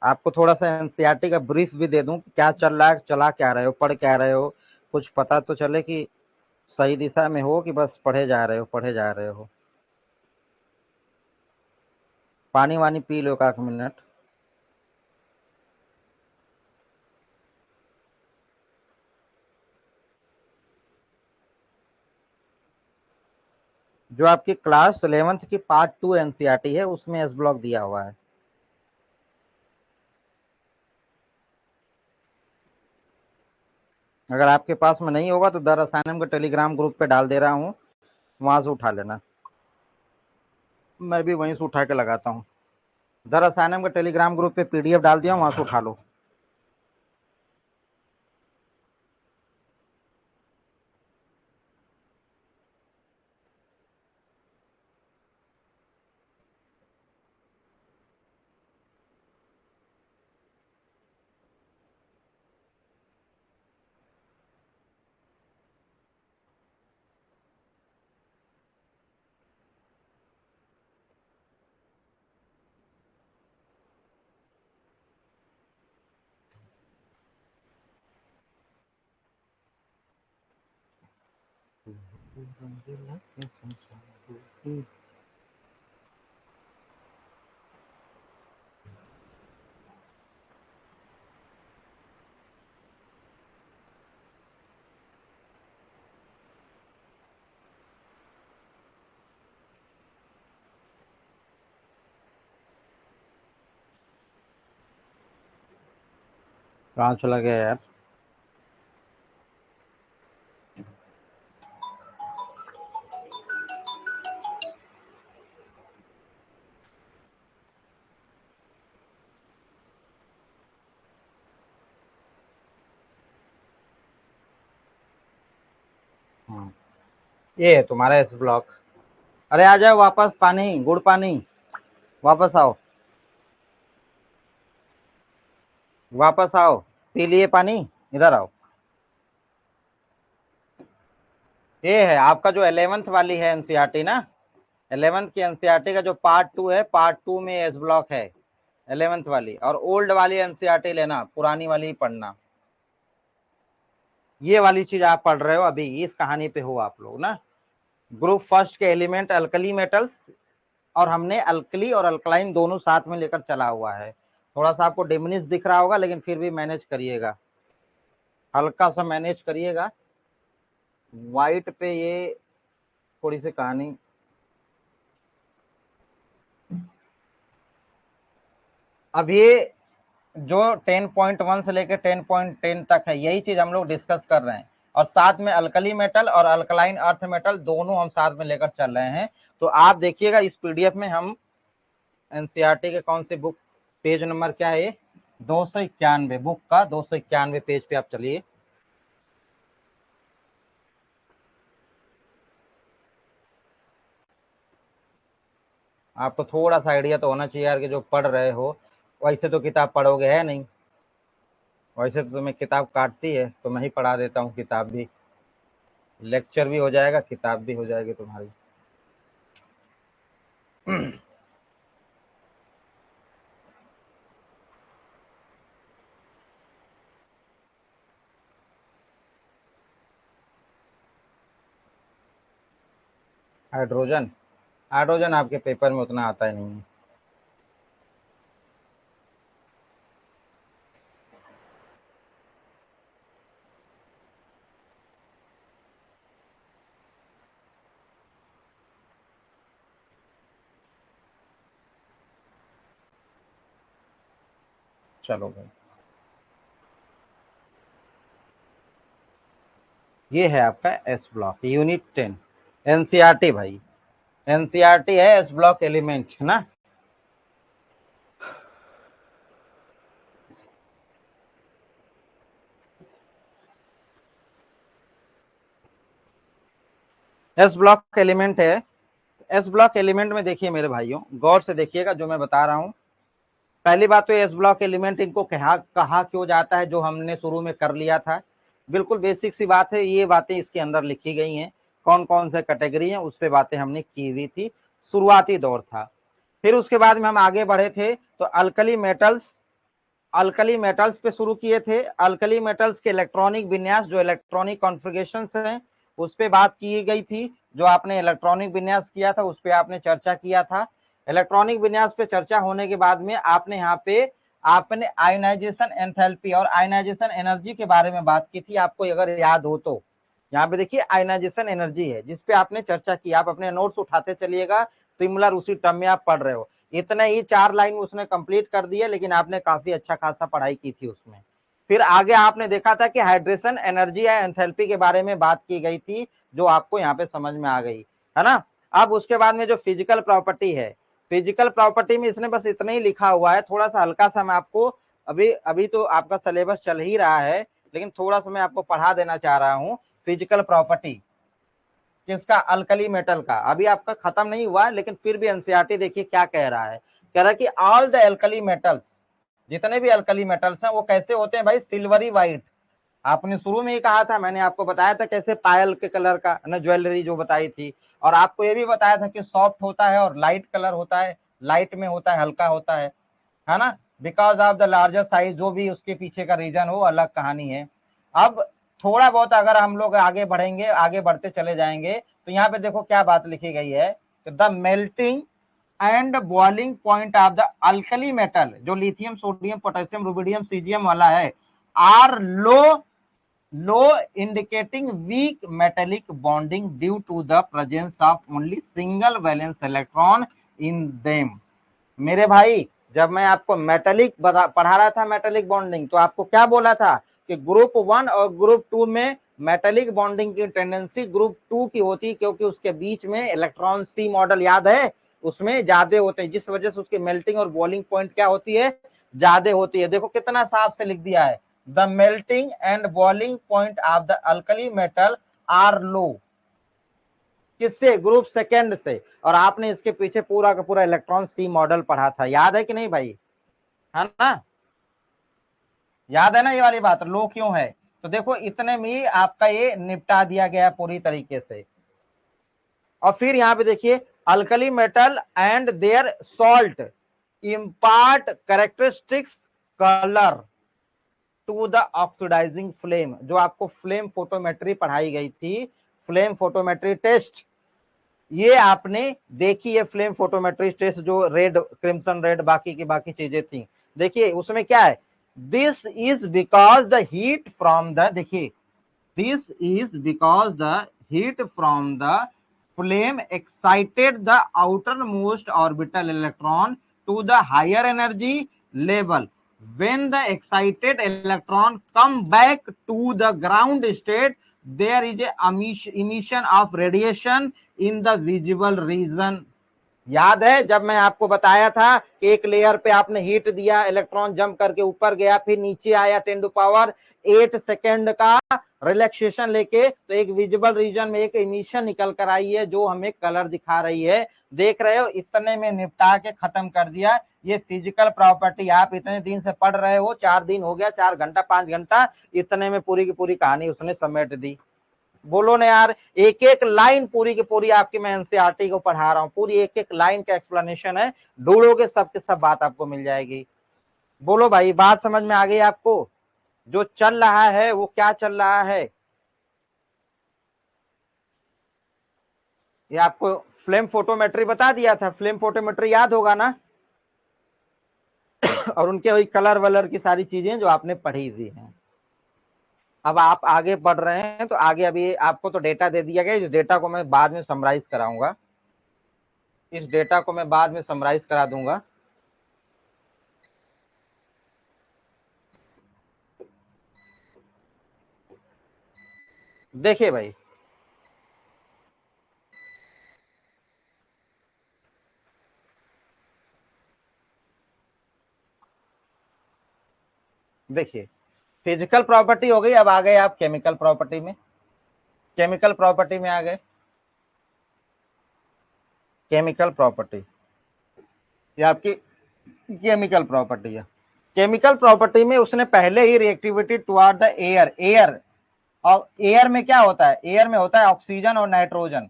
आपको थोड़ा सा एनसीईआरटी का ब्रीफ भी दे दूं, क्या चल रहा है, चला क्या रहे हो, पढ़ क्या रहे हो, कुछ पता तो चले कि सही दिशा में हो कि बस पढ़े जा रहे हो पढ़े जा रहे हो। पानी वानी पी लो 1 मिनट। जो आपकी क्लास 11th की पार्ट 2 एनसीईआरटी है, उसमें एस ब्लॉक दिया हुआ है। अगर आपके पास में नहीं होगा तो द रसायनम के टेलीग्राम ग्रुप पे डाल दे रहा हूँ, वहां से उठा लेना। मैं भी वहीं से उठा के लगाता हूँ। द रसायनम के टेलीग्राम ग्रुप पे पीडीएफ डाल दिया, वहां से उठा लो। कहाँ चला गया यार? ये है तुम्हारा एस ब्लॉक। अरे आ जाओ वापस, पानी, गुड़ पानी, वापस आओ, वापस आओ, पी लिए पानी, इधर आओ। ये है आपका जो 11th वाली है एनसीईआरटी ना, 11th की एनसीईआरटी का जो पार्ट 2 है, पार्ट 2 में एस ब्लॉक है 11th वाली, और ओल्ड वाली एनसीईआरटी लेना, पुरानी वाली ही पढ़ना। ये वाली चीज आप पढ़ रहे हो अभी, इस कहानी पे हो आप लोग ना। ग्रुप फर्स्ट के एलिमेंट अल्कली मेटल्स, और हमने अल्कली और अल्कलाइन दोनों साथ में लेकर चला हुआ है। थोड़ा सा आपको डिमिनिश दिख रहा होगा, लेकिन फिर भी मैनेज करिएगा, हल्का सा मैनेज करिएगा। वाइट पे ये थोड़ी सी कहानी, अब ये जो 10.1 से लेकर 10.10 तक है, यही चीज हम लोग डिस्कस कर रहे हैं, और साथ में अल्कली मेटल और अल्कलाइन अर्थ मेटल दोनों हम साथ में लेकर चल रहे हैं। तो आप देखिएगा इस पीडीएफ में हम एनसीईआरटी के कौन से बुक, पेज नंबर क्या है, 291, बुक का 291 पेज पे आप चलिए। आपको थोड़ा सा आइडिया तो होना चाहिए यार कि जो पढ़ रहे हो, वैसे तो किताब पढ़ोगे है नहीं, वैसे तो तुम्हें किताब काटती है, तो मैं ही पढ़ा देता हूँ किताब भी, लेक्चर भी हो जाएगा, किताब भी हो जाएगी तुम्हारी। हाइड्रोजन, हाइड्रोजन आपके पेपर में उतना आता ही नहीं है। चलो भाई, ये है आपका एस ब्लॉक यूनिट 10 एनसीईआरटी भाई, एनसीईआरटी है एस ब्लॉक एलिमेंट ना। एस ब्लॉक एलिमेंट है। एस ब्लॉक एलिमेंट में देखिए मेरे भाइयों, गौर से देखिएगा जो मैं बता रहा हूं। पहली बात तो एस ब्लॉक एलिमेंट इनको कहा क्यों जाता है, जो हमने शुरू में कर लिया था, बिल्कुल बेसिक सी बात है, ये बातें इसके अंदर लिखी गई हैं, कौन कौन से कैटेगरी है उस पर बातें हमने की हुई थी, शुरुआती दौर था। फिर उसके बाद में हम आगे बढ़े थे तो अल्कली मेटल्स, अल्कली मेटल्स पे शुरू किए थे। अल्कली मेटल्स के इलेक्ट्रॉनिक विन्यास, जो इलेक्ट्रॉनिक कॉन्फ़िगरेशंस हैं, उस पे बात की गई थी। जो आपने इलेक्ट्रॉनिक विन्यास किया था उस पे आपने चर्चा किया था। इलेक्ट्रॉनिक विन्यास पे चर्चा होने के बाद में आपने यहाँ पे आपने आयनाइजेशन एंथैल्पी और आयनाइजेशन एनर्जी के बारे में बात की थी, आपको अगर याद हो तो। यहाँ पे देखिए आयनाइजेशन एनर्जी है जिसपे आपने चर्चा की, आप अपने नोट्स उठाते चलिएगा, सिमिलर उसी टर्म में आप पढ़ रहे हो। इतने ही 4 लाइन उसने कंप्लीट कर दिया, लेकिन आपने काफी अच्छा खासा पढ़ाई की थी उसमें। फिर आगे आपने देखा था कि हाइड्रेशन एनर्जी या एंथैल्पी के बारे में बात की गई थी, जो आपको यहाँ पे समझ में आ गई है ना। अब उसके बाद में जो फिजिकल प्रॉपर्टी है, फिजिकल प्रॉपर्टी में इसने बस इतना ही लिखा हुआ है, थोड़ा सा हल्का सा मैं आपको, अभी अभी तो आपका सिलेबस चल ही रहा है, लेकिन थोड़ा सा मैं आपको पढ़ा देना चाह रहा हूँ। फिजिकल प्रॉपर्टी किसका, अल्कली मेटल का, अभी आपका खत्म नहीं हुआ, लेकिन फिर भी एनसीईआरटी देखिए क्या कह रहा है, कह रहा है कि ऑल द अल्कली मेटल्स, जितने भी अल्कली मेटल्स हैं वो कैसे होते हैं भाई, सिल्वरी व्हाइट। आपने शुरू में ही कहा था, मैंने आपको बताया था कैसे पायल के कलर का ना, ज्वेलरी जो बताई थी, और आपको ये भी बताया था कि सॉफ्ट होता है और लाइट कलर होता है, लाइट में होता है, हल्का होता है ना, because of the larger size, जो भी उसके पीछे का रीजन हो अलग कहानी है। अब थोड़ा बहुत अगर हम लोग आगे बढ़ेंगे, आगे बढ़ते चले जाएंगे, तो यहाँ पे देखो क्या बात लिखी गई है, the melting and boiling point of the alkali metal, जो lithium sodium potassium rubidium caesium वाला है, are low, low indicating weak metallic bonding due to the presence of only single valence electron in them. मेरे भाई, जब मैं आपको मेटेलिक पढ़ा रहा था, मेटेलिक बॉन्डिंग, तो आपको क्या बोला था कि ग्रुप 1 और ग्रुप 2 में मेटेलिक बॉन्डिंग की टेंडेंसी ग्रुप 2 की होती, क्योंकि उसके बीच में इलेक्ट्रॉन सी मॉडल याद है, उसमें ज्यादा होते हैं, जिस वजह से उसकी मेल्टिंग और बॉइलिंग पॉइंट क्या होती है, ज्यादा होती है। देखो कितना साफ से लिख दिया है, the melting and boiling point of the alkali metal are low, किससे, ग्रुप सेकेंड से। और आपने इसके पीछे पूरा का पूरा इलेक्ट्रॉन सी मॉडल पढ़ा था, याद है कि नहीं भाई, है ना, याद है ना ये वाली बात, लो क्यों है, तो देखो इतने में ही आपका ये निपटा दिया गया पूरी तरीके से। और फिर यहाँ पे देखिए alkali metal and their salt impart characteristics colour to the oxidising flame. जो आपको फ्लेम फोटोमेट्री पढ़ाई गई थी, फ्लेम फोटोमेट्री टेस्ट, ये आपने देखी है फ्लेम फोटोमेट्री टेस्ट, जो रेड, क्रिम्सन रेड, बाकी की बाकी चीजें थी। देखिए उसमें क्या है, this is because the heat from the, देखिए this is because the heat from the flame excited the outermost orbital electron to the higher energy level. When the excited electron come back to the ground state, there is a emission of radiation in the visible region. याद है जब मैं आपको बताया था कि एक लेयर पे आपने हीट दिया, इलेक्ट्रॉन जंप करके ऊपर गया, फिर नीचे आया 10⁸ सेकेंड का रिलैक्सेशन लेके, तो एक विजिबल रीजन में एक इमिशन निकल कर आई है जो हमें कलर दिखा रही है। देख रहे हो, इतने में निपटा के खत्म कर दिया। ये फिजिकल प्रॉपर्टी आप इतने दिन से पढ़ रहे हो, 4 दिन हो गया, 4 घंटा 5 घंटा, इतने में पूरी की पूरी कहानी उसने समेट दी। बोलो ना यार, एक एक लाइन पूरी की पूरी आपकी मैं एनसीईआरटी को पढ़ा रहा हूँ, पूरी एक एक लाइन का एक्सप्लेनेशन है, ढूंढोगे सब के सब बात आपको मिल जाएगी। बोलो भाई, बात समझ में आ गई आपको? जो चल रहा है वो क्या चल रहा है, ये आपको फ्लेम फोटोमेट्री बता दिया था, फ्लेम फोटोमेट्री याद होगा ना और उनके वही कलर वलर की सारी चीजें जो आपने पढ़ी थी हैं। अब आप आगे बढ़ रहे हैं तो आगे अभी आपको तो डेटा दे दिया गया, इस डेटा को मैं बाद में समराइज कराऊंगा, इस डेटा को मैं बाद में समराइज करा दूंगा। देखिए भाई, देखिए फिजिकल प्रॉपर्टी हो गई, अब आ गए आप केमिकल प्रॉपर्टी में। केमिकल प्रॉपर्टी में आ गए, केमिकल प्रॉपर्टी, ये आपकी केमिकल प्रॉपर्टी है। केमिकल प्रॉपर्टी में उसने पहले ही reactivity toward the air, air, और एयर में क्या होता है, एयर में होता है ऑक्सीजन और नाइट्रोजन।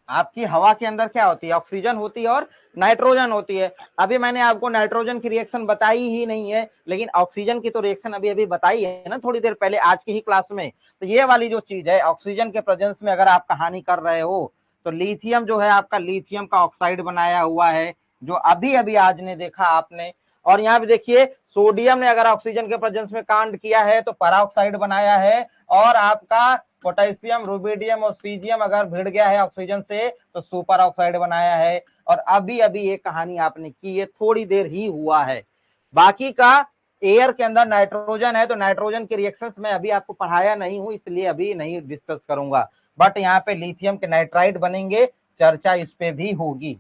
आपकी हवा के अंदर क्या होती है, ऑक्सीजन होती है और नाइट्रोजन होती है। अभी मैंने आपको नाइट्रोजन की रिएक्शन बताई ही नहीं है, लेकिन ऑक्सीजन की तो रिएक्शन अभी अभी बताई है ना थोड़ी देर पहले आज की ही क्लास में। तो ये वाली जो चीज है, ऑक्सीजन के प्रेजेंस में अगर आप कहानी कर रहे हो, तो लिथियम जो है आपका, लिथियम का ऑक्साइड बनाया हुआ है, जो अभी अभी आज ने देखा आपने। और यहाँ पे देखिए सोडियम ने अगर ऑक्सीजन के प्रेजेंस में कांड किया है तो पराऑक्साइड बनाया है, और आपका पोटेशियम, रुबिडियम और सीजियम अगर भिड़ गया है ऑक्सीजन से तो सुपर ऑक्साइड बनाया है। और अभी अभी ये कहानी आपने की, ये थोड़ी देर ही हुआ है। बाकी का एयर के अंदर नाइट्रोजन है, तो नाइट्रोजन के रिएक्शंस में अभी आपको पढ़ाया नहीं हूं, इसलिए अभी नहीं डिस्कस करूंगा। बट यहाँ पे लिथियम के नाइट्राइड बनेंगे, चर्चा इस पे भी होगी,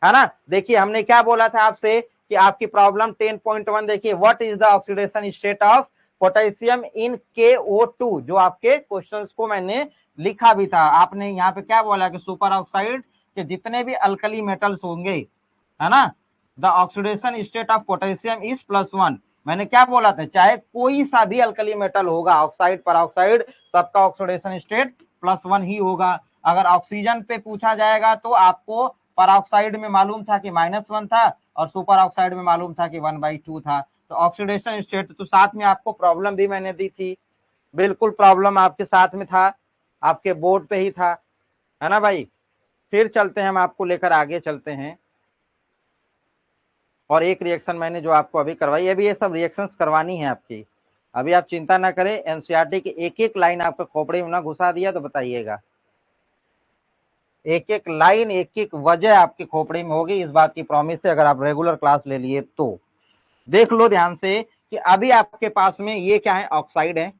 है ना। देखिए हमने क्या बोला था आपसे कि आपकी प्रॉब्लम 10.1 देखिए, what is the oxidation state of potassium in KO2, जो आपके क्वेश्चंस को मैंने लिखा भी था। आपने यहाँ पे क्या बोला कि सुपर ऑक्साइड के जितने भी अल्कली मेटल्स होंगे, है ना, the oxidation state of potassium is +1। मैंने क्या बोला था, चाहे कोई सा भी अल्कली मेटल होगा, ऑक्साइड पर ऑक्साइड, सबका ऑक्सीडेशन स्टेट +1 ही होगा। अगर ऑक्सीजन पे पूछा जाएगा तो आपको परऑक्साइड में मालूम था कि -1 था, और सुपर ऑक्साइड में मालूम था कि 1/2 था। तो ऑक्सीडेशन स्टेट, तो साथ में आपको प्रॉब्लम भी मैंने दी थी, बिल्कुल प्रॉब्लम आपके साथ में था, आपके बोर्ड पे ही था, है ना भाई। फिर चलते हैं, हम आपको लेकर आगे चलते हैं। और एक रिएक्शन मैंने जो आपको अभी करवाई, अभी ये सब रिएक्शंस करवानी है आपकी, अभी आप चिंता ना करें। एनसीईआरटी की एक एक लाइन आपको खोपड़ी में ना घुसा दिया तो बताइएगा, एक एक लाइन, एक एक वजह आपकी खोपड़ी में होगी, इस बात की प्रॉमिस है, अगर आप रेगुलर क्लास ले लिए तो। देख लो ध्यान से कि अभी आपके पास में ये क्या है, ऑक्साइड है,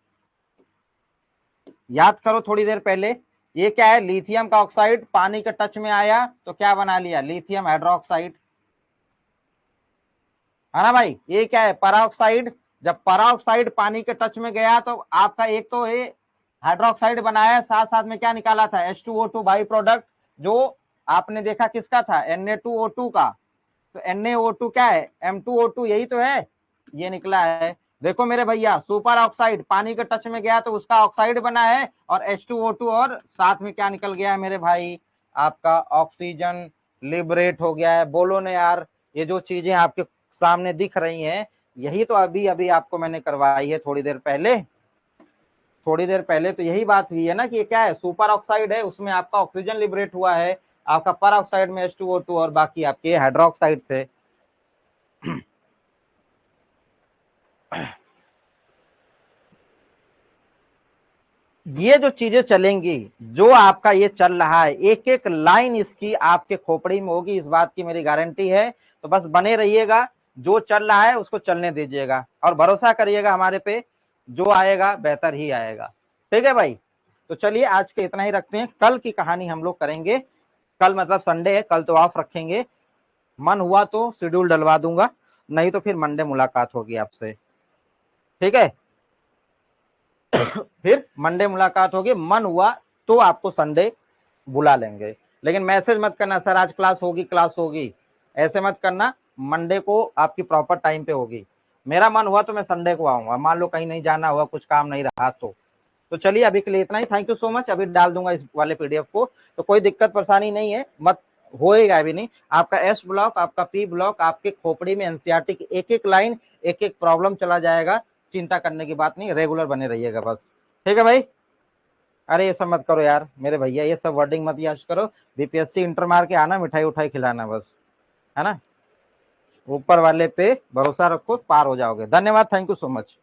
याद करो थोड़ी देर पहले, ये क्या है, लिथियम का ऑक्साइड, पानी के टच में आया तो क्या बना लिया, लिथियम हाइड्रोक्साइड, है ना भाई। ये क्या है, पराऑक्साइड, जब पराऑक्साइड पानी के टच में गया तो आपका एक तो ये हाइड्रोक्साइड बनाया, साथ साथ में क्या निकाला था, H2O2 बाई प्रोडक्ट, जो आपने देखा किसका था, Na2O2 का। तो NaO2 क्या है, M2O2, यही तो है, ये निकला है। देखो मेरे भैया, सुपर ऑक्साइड पानी के टच में गया तो उसका ऑक्साइड बना है, और H2O2, और साथ में क्या निकल गया है मेरे भाई, आपका ऑक्सीजन लिबरेट हो गया है। बोलो ना यार, ये जो चीजें आपके सामने दिख रही हैं, यही तो अभी अभी आपको मैंने करवाई है थोड़ी देर पहले। थोड़ी देर पहले तो यही बात हुई है ना कि ये क्या है, सुपर ऑक्साइड है, उसमें आपका ऑक्सीजन लिबरेट हुआ है, आपका पर ऑक्साइड में H2O2 और बाकी आपके हाइड्रोक्साइड थे। ये जो चीजें चलेंगी, जो आपका ये चल रहा है, एक एक लाइन इसकी आपके खोपड़ी में होगी, इस बात की मेरी गारंटी है। तो बस बने रहिएगा, जो चल रहा है उसको चलने दीजिएगा, और भरोसा करिएगा हमारे पे, जो आएगा बेहतर ही आएगा। ठीक है भाई, तो चलिए आज के इतना ही रखते हैं, कल की कहानी हम लोग करेंगे। कल मतलब संडे है, कल तो ऑफ रखेंगे, मन हुआ तो शेड्यूल डलवा दूंगा, नहीं तो फिर मंडे मुलाकात होगी आपसे। ठीक है, फिर मंडे मुलाकात होगी, मन हुआ तो आपको संडे बुला लेंगे। लेकिन मैसेज मत करना सर आज क्लास होगी, क्लास होगी, ऐसे मत करना। मंडे को आपकी प्रॉपर टाइम पे होगी। मेरा मन हुआ तो मैं संडे को आऊंगा, मान लो कहीं नहीं जाना हुआ, कुछ काम नहीं रहा तो चलिए अभी के लिए इतना ही। Thank you so much. अभी डाल दूंगा इस वाले पीडीएफ को, तो कोई दिक्कत परेशानी नहीं है, मत होएगा अभी नहीं। आपका एस ब्लॉक, आपका पी ब्लॉक, आपके खोपड़ी में एनसीईआरटी की एक एक लाइन, एक एक प्रॉब्लम चला जाएगा। चिंता करने की बात नहीं, रेगुलर बने रहिएगा बस। ठीक है भाई। अरे ये सब मत करो यार मेरे भैया, ये सब वर्डिंग मत याद करो। बीपीएससी इंटर मार के आना, मिठाई उठाई खिलाना बस, है ना। ऊपर वाले पे भरोसा रखो, पार हो जाओगे। धन्यवाद, थैंक यू सो मच।